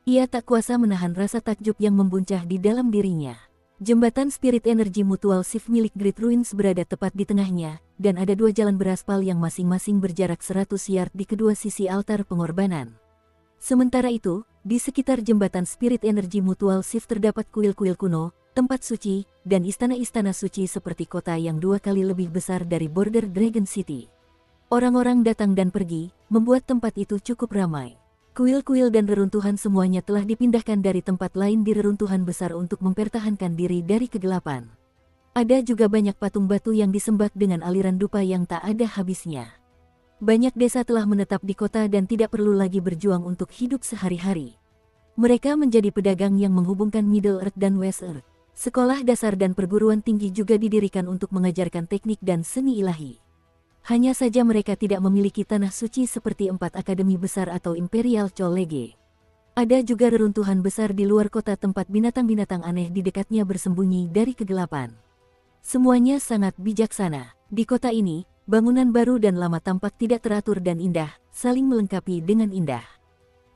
Ia tak kuasa menahan rasa takjub yang membuncah di dalam dirinya. Jembatan spirit energi mutual shift milik Great Ruins berada tepat di tengahnya, dan ada dua jalan beraspal yang masing-masing berjarak 100 yard di kedua sisi altar pengorbanan. Sementara itu, di sekitar jembatan spirit energi mutual shift terdapat kuil-kuil kuno, tempat suci, dan istana-istana suci seperti kota yang 2 kali lebih besar dari border Dragon City. Orang-orang datang dan pergi, membuat tempat itu cukup ramai. Kuil-kuil dan reruntuhan semuanya telah dipindahkan dari tempat lain di reruntuhan besar untuk mempertahankan diri dari kegelapan. Ada juga banyak patung batu yang disembah dengan aliran dupa yang tak ada habisnya. Banyak desa telah menetap di kota dan tidak perlu lagi berjuang untuk hidup sehari-hari. Mereka menjadi pedagang yang menghubungkan Middle Earth dan West Earth. Sekolah dasar dan perguruan tinggi juga didirikan untuk mengajarkan teknik dan seni ilahi. Hanya saja mereka tidak memiliki tanah suci seperti 4 akademi besar atau Imperial College. Ada juga reruntuhan besar di luar kota tempat binatang-binatang aneh di dekatnya bersembunyi dari kegelapan. Semuanya sangat bijaksana. Di kota ini, bangunan baru dan lama tampak tidak teratur dan indah, saling melengkapi dengan indah.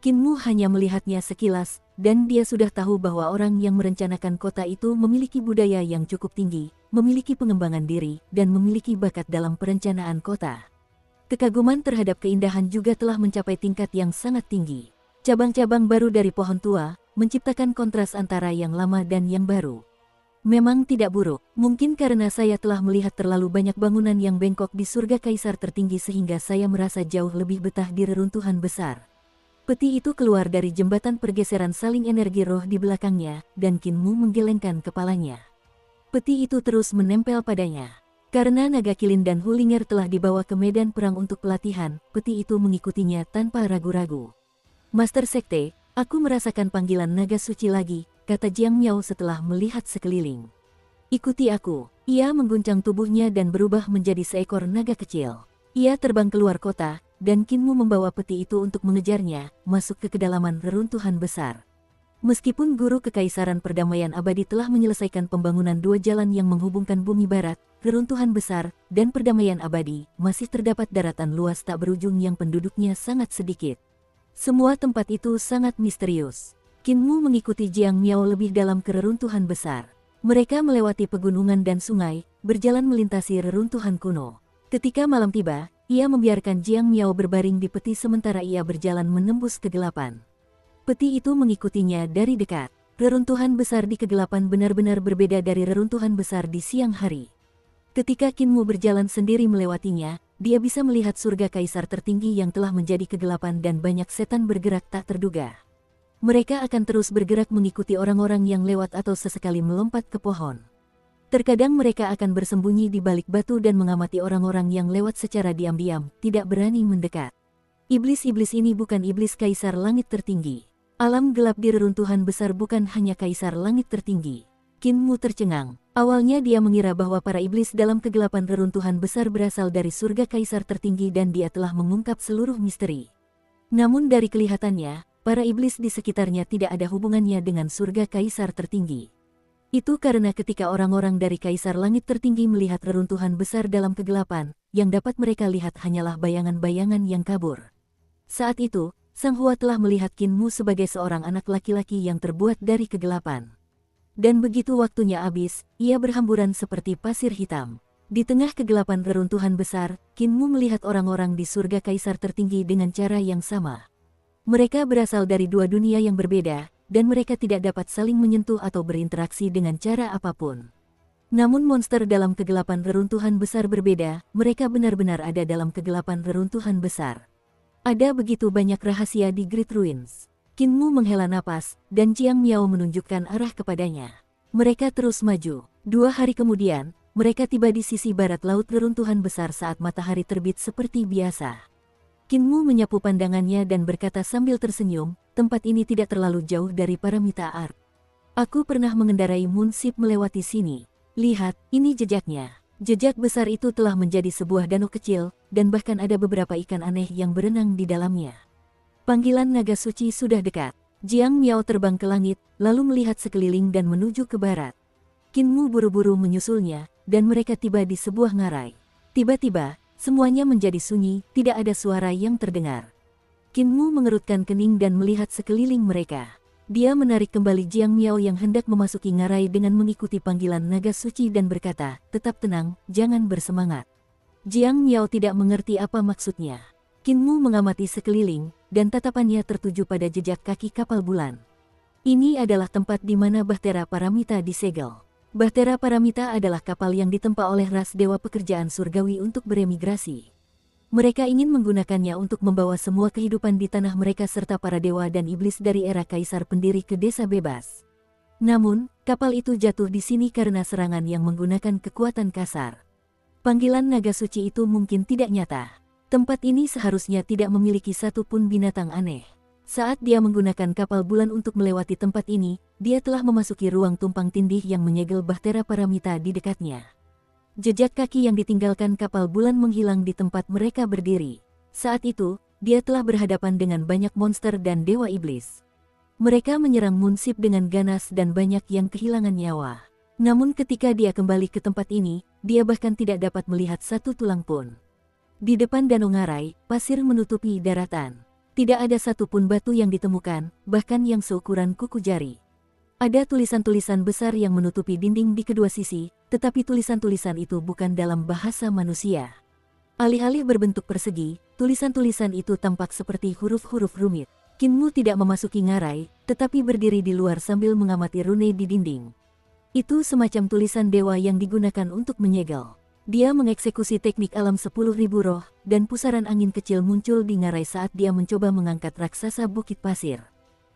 Qin Mu hanya melihatnya sekilas, dan dia sudah tahu bahwa orang yang merencanakan kota itu memiliki budaya yang cukup tinggi, memiliki pengembangan diri, dan memiliki bakat dalam perencanaan kota. Kekaguman terhadap keindahan juga telah mencapai tingkat yang sangat tinggi. cabang-cabang baru dari pohon tua, menciptakan kontras antara yang lama dan yang baru. Memang tidak buruk, mungkin karena saya telah melihat terlalu banyak bangunan yang bengkok di surga kaisar tertinggi sehingga saya merasa jauh lebih betah di reruntuhan besar. Peti itu keluar dari jembatan pergeseran saling energi roh di belakangnya, dan Qin Mu menggelengkan kepalanya. Peti itu terus menempel padanya. Karena naga kilin dan Hulinger telah dibawa ke medan perang untuk pelatihan, peti itu mengikutinya tanpa ragu-ragu. Master Sekte, aku merasakan panggilan naga suci lagi, kata Jiang Miao setelah melihat sekeliling. Ikuti aku. Ia mengguncang tubuhnya dan berubah menjadi seekor naga kecil. Ia terbang keluar kota, dan Qin Mu membawa peti itu untuk mengejarnya, masuk ke kedalaman reruntuhan besar. Meskipun Guru Kekaisaran Perdamaian Abadi telah menyelesaikan pembangunan 2 jalan yang menghubungkan bumi barat, reruntuhan besar, dan perdamaian abadi, masih terdapat daratan luas tak berujung yang penduduknya sangat sedikit. Semua tempat itu sangat misterius. Qin Mu mengikuti Jiang Miao lebih dalam ke reruntuhan besar. Mereka melewati pegunungan dan sungai, berjalan melintasi reruntuhan kuno. Ketika malam tiba, ia membiarkan Jiang Miao berbaring di peti sementara ia berjalan menembus kegelapan. Peti itu mengikutinya dari dekat. Reruntuhan besar di kegelapan benar-benar berbeda dari reruntuhan besar di siang hari. Ketika Qin Mu berjalan sendiri melewatinya, dia bisa melihat surga kaisar tertinggi yang telah menjadi kegelapan dan banyak setan bergerak tak terduga. Mereka akan terus bergerak mengikuti orang-orang yang lewat atau sesekali melompat ke pohon. Terkadang mereka akan bersembunyi di balik batu dan mengamati orang-orang yang lewat secara diam-diam, tidak berani mendekat. Iblis-iblis ini bukan iblis kaisar langit tertinggi. Alam gelap di reruntuhan besar bukan hanya kaisar langit tertinggi. Qin Mu tercengang. Awalnya dia mengira bahwa para iblis dalam kegelapan reruntuhan besar berasal dari surga kaisar tertinggi dan dia telah mengungkap seluruh misteri. Namun dari kelihatannya, para iblis di sekitarnya tidak ada hubungannya dengan surga kaisar tertinggi. Itu karena ketika orang-orang dari kaisar langit tertinggi melihat reruntuhan besar dalam kegelapan, yang dapat mereka lihat hanyalah bayangan-bayangan yang kabur. Saat itu, Sang Hua telah melihat Qin Mu sebagai seorang anak laki-laki yang terbuat dari kegelapan. Dan begitu waktunya habis, ia berhamburan seperti pasir hitam. Di tengah kegelapan reruntuhan besar, Qin Mu melihat orang-orang di surga kaisar tertinggi dengan cara yang sama. Mereka berasal dari 2 dunia yang berbeda, dan mereka tidak dapat saling menyentuh atau berinteraksi dengan cara apapun. Namun monster dalam kegelapan reruntuhan besar berbeda, mereka benar-benar ada dalam kegelapan reruntuhan besar. Ada begitu banyak rahasia di Great Ruins. Qin Mu menghela napas, dan Jiang Miao menunjukkan arah kepadanya. Mereka terus maju. 2 hari kemudian, mereka tiba di sisi barat laut reruntuhan besar saat matahari terbit seperti biasa. Qin Mu menyapu pandangannya dan berkata sambil tersenyum, tempat ini tidak terlalu jauh dari Paramita Art. Aku pernah mengendarai Moonship melewati sini. Lihat, ini jejaknya. Jejak besar itu telah menjadi sebuah danau kecil, dan bahkan ada beberapa ikan aneh yang berenang di dalamnya. Panggilan naga suci sudah dekat. Jiang Miao terbang ke langit, lalu melihat sekeliling dan menuju ke barat. Qin Mu buru-buru menyusulnya, dan mereka tiba di sebuah ngarai. Tiba-tiba, semuanya menjadi sunyi, tidak ada suara yang terdengar. Qin Mu mengerutkan kening dan melihat sekeliling mereka. Dia menarik kembali Jiang Miao yang hendak memasuki ngarai dengan mengikuti panggilan naga suci dan berkata, tetap tenang, jangan bersemangat. Jiang Miao tidak mengerti apa maksudnya. Qin Mu mengamati sekeliling, dan tatapannya tertuju pada jejak kaki kapal bulan. Ini adalah tempat di mana Bahtera Paramita disegel. Bahtera Paramita adalah kapal yang ditempa oleh ras dewa pekerjaan surgawi untuk beremigrasi. Mereka ingin menggunakannya untuk membawa semua kehidupan di tanah mereka serta para dewa dan iblis dari era kaisar pendiri ke desa bebas. Namun, kapal itu jatuh di sini karena serangan yang menggunakan kekuatan kasar. Panggilan naga suci itu mungkin tidak nyata. Tempat ini seharusnya tidak memiliki satu pun binatang aneh. Saat dia menggunakan kapal bulan untuk melewati tempat ini, dia telah memasuki ruang tumpang tindih yang menyegel Bahtera Paramita di dekatnya. Jejak kaki yang ditinggalkan kapal bulan menghilang di tempat mereka berdiri. Saat itu, dia telah berhadapan dengan banyak monster dan dewa iblis. Mereka menyerang Moonship dengan ganas dan banyak yang kehilangan nyawa. Namun ketika dia kembali ke tempat ini, dia bahkan tidak dapat melihat satu tulang pun. Di depan danau ngarai, pasir menutupi daratan. Tidak ada satupun batu yang ditemukan, bahkan yang seukuran kuku jari. Ada tulisan-tulisan besar yang menutupi dinding di kedua sisi, tetapi tulisan-tulisan itu bukan dalam bahasa manusia. Alih-alih berbentuk persegi, tulisan-tulisan itu tampak seperti huruf-huruf rumit. Kinmu tidak memasuki ngarai, tetapi berdiri di luar sambil mengamati rune di dinding. Itu semacam tulisan dewa yang digunakan untuk menyegel. Dia mengeksekusi teknik alam 10.000 roh, dan pusaran angin kecil muncul di ngarai saat dia mencoba mengangkat raksasa bukit pasir.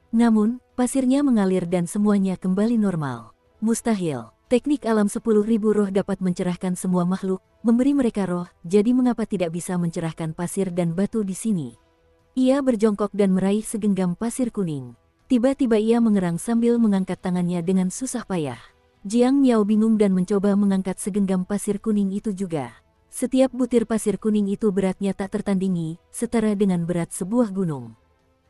Namun, pasirnya mengalir dan semuanya kembali normal. Mustahil. Teknik alam 10.000 roh dapat mencerahkan semua makhluk, memberi mereka roh, jadi mengapa tidak bisa mencerahkan pasir dan batu di sini? Ia berjongkok dan meraih segenggam pasir kuning. Tiba-tiba ia mengerang sambil mengangkat tangannya dengan susah payah. Jiang Miao bingung dan mencoba mengangkat segenggam pasir kuning itu juga. Setiap butir pasir kuning itu beratnya tak tertandingi, setara dengan berat sebuah gunung.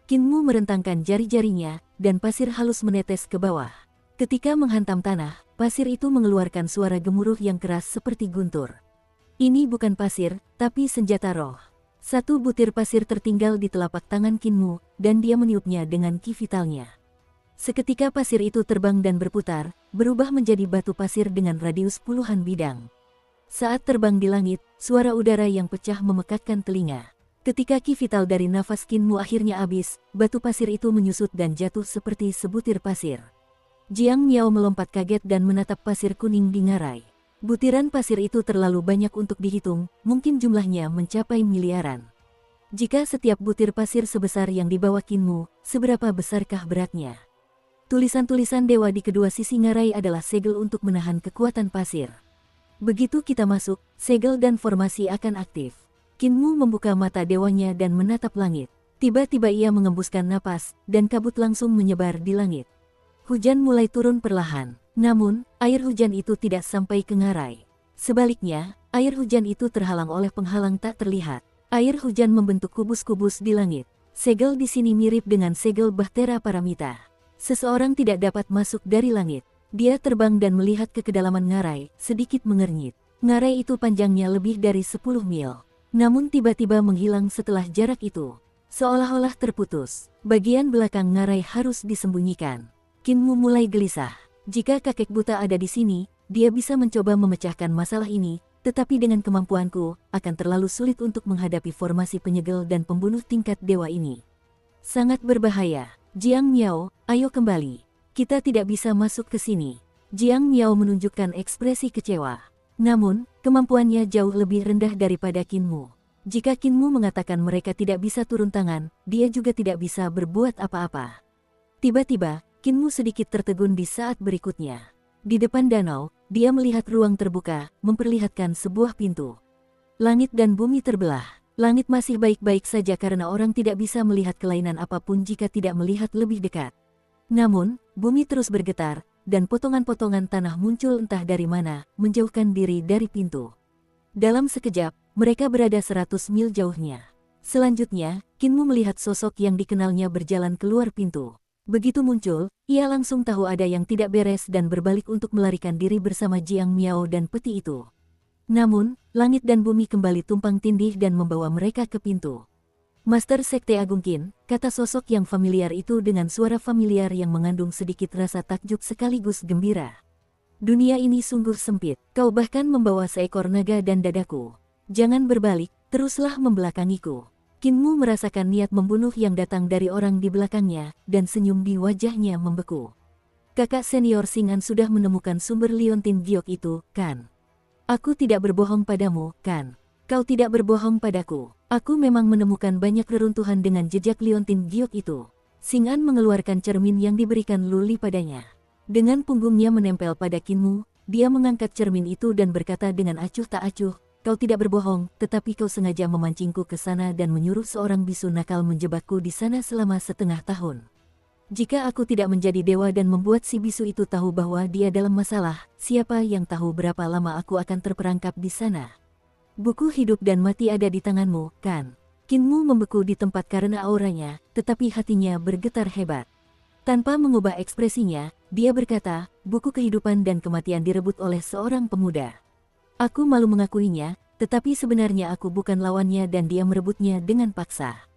Kinmu merentangkan jari-jarinya, dan pasir halus menetes ke bawah. Ketika menghantam tanah, pasir itu mengeluarkan suara gemuruh yang keras seperti guntur. Ini bukan pasir, tapi senjata roh. Satu butir pasir tertinggal di telapak tangan Kinmu, dan dia meniupnya dengan ki vitalnya. Seketika pasir itu terbang dan berputar, berubah menjadi batu pasir dengan radius puluhan bidang. Saat terbang di langit, suara udara yang pecah memekakkan telinga. Ketika ki vital dari nafas Kinmu akhirnya habis, batu pasir itu menyusut dan jatuh seperti sebutir pasir. Jiang Miao melompat kaget dan menatap pasir kuning di ngarai. Butiran pasir itu terlalu banyak untuk dihitung, mungkin jumlahnya mencapai miliaran. Jika setiap butir pasir sebesar yang dibawa Kinmu, seberapa besarkah beratnya? Tulisan-tulisan dewa di kedua sisi ngarai adalah segel untuk menahan kekuatan pasir. Begitu kita masuk, segel dan formasi akan aktif. Kinmu membuka mata dewanya dan menatap langit. Tiba-tiba ia mengembuskan napas, dan kabut langsung menyebar di langit. Hujan mulai turun perlahan. Namun, air hujan itu tidak sampai ke ngarai. Sebaliknya, air hujan itu terhalang oleh penghalang tak terlihat. Air hujan membentuk kubus-kubus di langit. Segel di sini mirip dengan segel Bahtera Paramita. Seseorang tidak dapat masuk dari langit. Dia terbang dan melihat ke kedalaman ngarai, sedikit mengernyit. Ngarai itu panjangnya lebih dari 10 mil. Namun tiba-tiba menghilang setelah jarak itu. Seolah-olah terputus. Bagian belakang ngarai harus disembunyikan. Kinmu mulai gelisah. Jika kakek buta ada di sini, dia bisa mencoba memecahkan masalah ini, tetapi dengan kemampuanku, akan terlalu sulit untuk menghadapi formasi penyegel dan pembunuh tingkat dewa ini. Sangat berbahaya. Jiang Miao, ayo kembali. Kita tidak bisa masuk ke sini. Jiang Miao menunjukkan ekspresi kecewa. Namun, kemampuannya jauh lebih rendah daripada Kinmu. Jika Kinmu mengatakan mereka tidak bisa turun tangan, dia juga tidak bisa berbuat apa-apa. Tiba-tiba, Kinmu sedikit tertegun di saat berikutnya. Di depan danau, dia melihat ruang terbuka, memperlihatkan sebuah pintu. Langit dan bumi terbelah. Langit masih baik-baik saja karena orang tidak bisa melihat kelainan apapun jika tidak melihat lebih dekat. Namun, bumi terus bergetar, dan potongan-potongan tanah muncul entah dari mana, menjauhkan diri dari pintu. Dalam sekejap, mereka berada 100 mil jauhnya. Selanjutnya, Kinmu melihat sosok yang dikenalnya berjalan keluar pintu. Begitu muncul, ia langsung tahu ada yang tidak beres dan berbalik untuk melarikan diri bersama Jiang Miao dan peti itu. Namun, langit dan bumi kembali tumpang tindih dan membawa mereka ke pintu. Master Sekte Agung Qin, kata sosok yang familiar itu dengan suara familiar yang mengandung sedikit rasa takjub sekaligus gembira. Dunia ini sungguh sempit, kau bahkan membawa seekor naga dan dadaku. Jangan berbalik, teruslah membelakangiku. Kinmu merasakan niat membunuh yang datang dari orang di belakangnya, dan senyum di wajahnya membeku. Kakak senior Singan sudah menemukan sumber liontin giok itu, kan? Aku tidak berbohong padamu, kan? Kau tidak berbohong padaku. Aku memang menemukan banyak reruntuhan dengan jejak liontin giok itu. Singan mengeluarkan cermin yang diberikan Luli padanya. Dengan punggungnya menempel pada Kinmu, dia mengangkat cermin itu dan berkata dengan acuh tak acuh, kau tidak berbohong, tetapi kau sengaja memancingku ke sana dan menyuruh seorang bisu nakal menjebakku di sana selama setengah tahun. Jika aku tidak menjadi dewa dan membuat si bisu itu tahu bahwa dia dalam masalah, siapa yang tahu berapa lama aku akan terperangkap di sana? Buku hidup dan mati ada di tanganmu, kan? Kinmu membeku di tempat karena auranya, tetapi hatinya bergetar hebat. Tanpa mengubah ekspresinya, dia berkata, buku kehidupan dan kematian direbut oleh seorang pemuda. Aku malu mengakuinya, tetapi sebenarnya aku bukan lawannya dan dia merebutnya dengan paksa.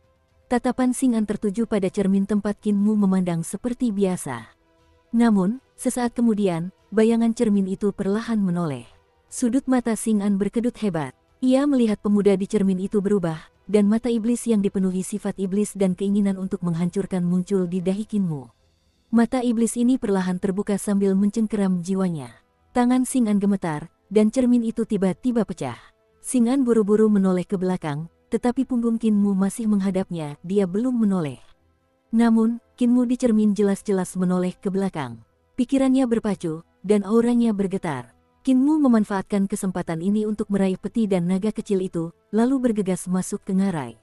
Tatapan Singan tertuju pada cermin tempat Kinmu memandang seperti biasa. Namun, sesaat kemudian, bayangan cermin itu perlahan menoleh. Sudut mata Singan berkedut hebat. Ia melihat pemuda di cermin itu berubah, dan mata iblis yang dipenuhi sifat iblis dan keinginan untuk menghancurkan muncul di dahi Kinmu. Mata iblis ini perlahan terbuka sambil mencengkeram jiwanya. Tangan Xing'an gemetar, dan cermin itu tiba-tiba pecah. Xing'an buru-buru menoleh ke belakang, tetapi punggung Kinmu masih menghadapnya, dia belum menoleh. Namun, Kinmu di cermin jelas-jelas menoleh ke belakang. Pikirannya berpacu, dan auranya bergetar. Kinmu memanfaatkan kesempatan ini untuk meraih peti dan naga kecil itu, lalu bergegas masuk ke ngarai.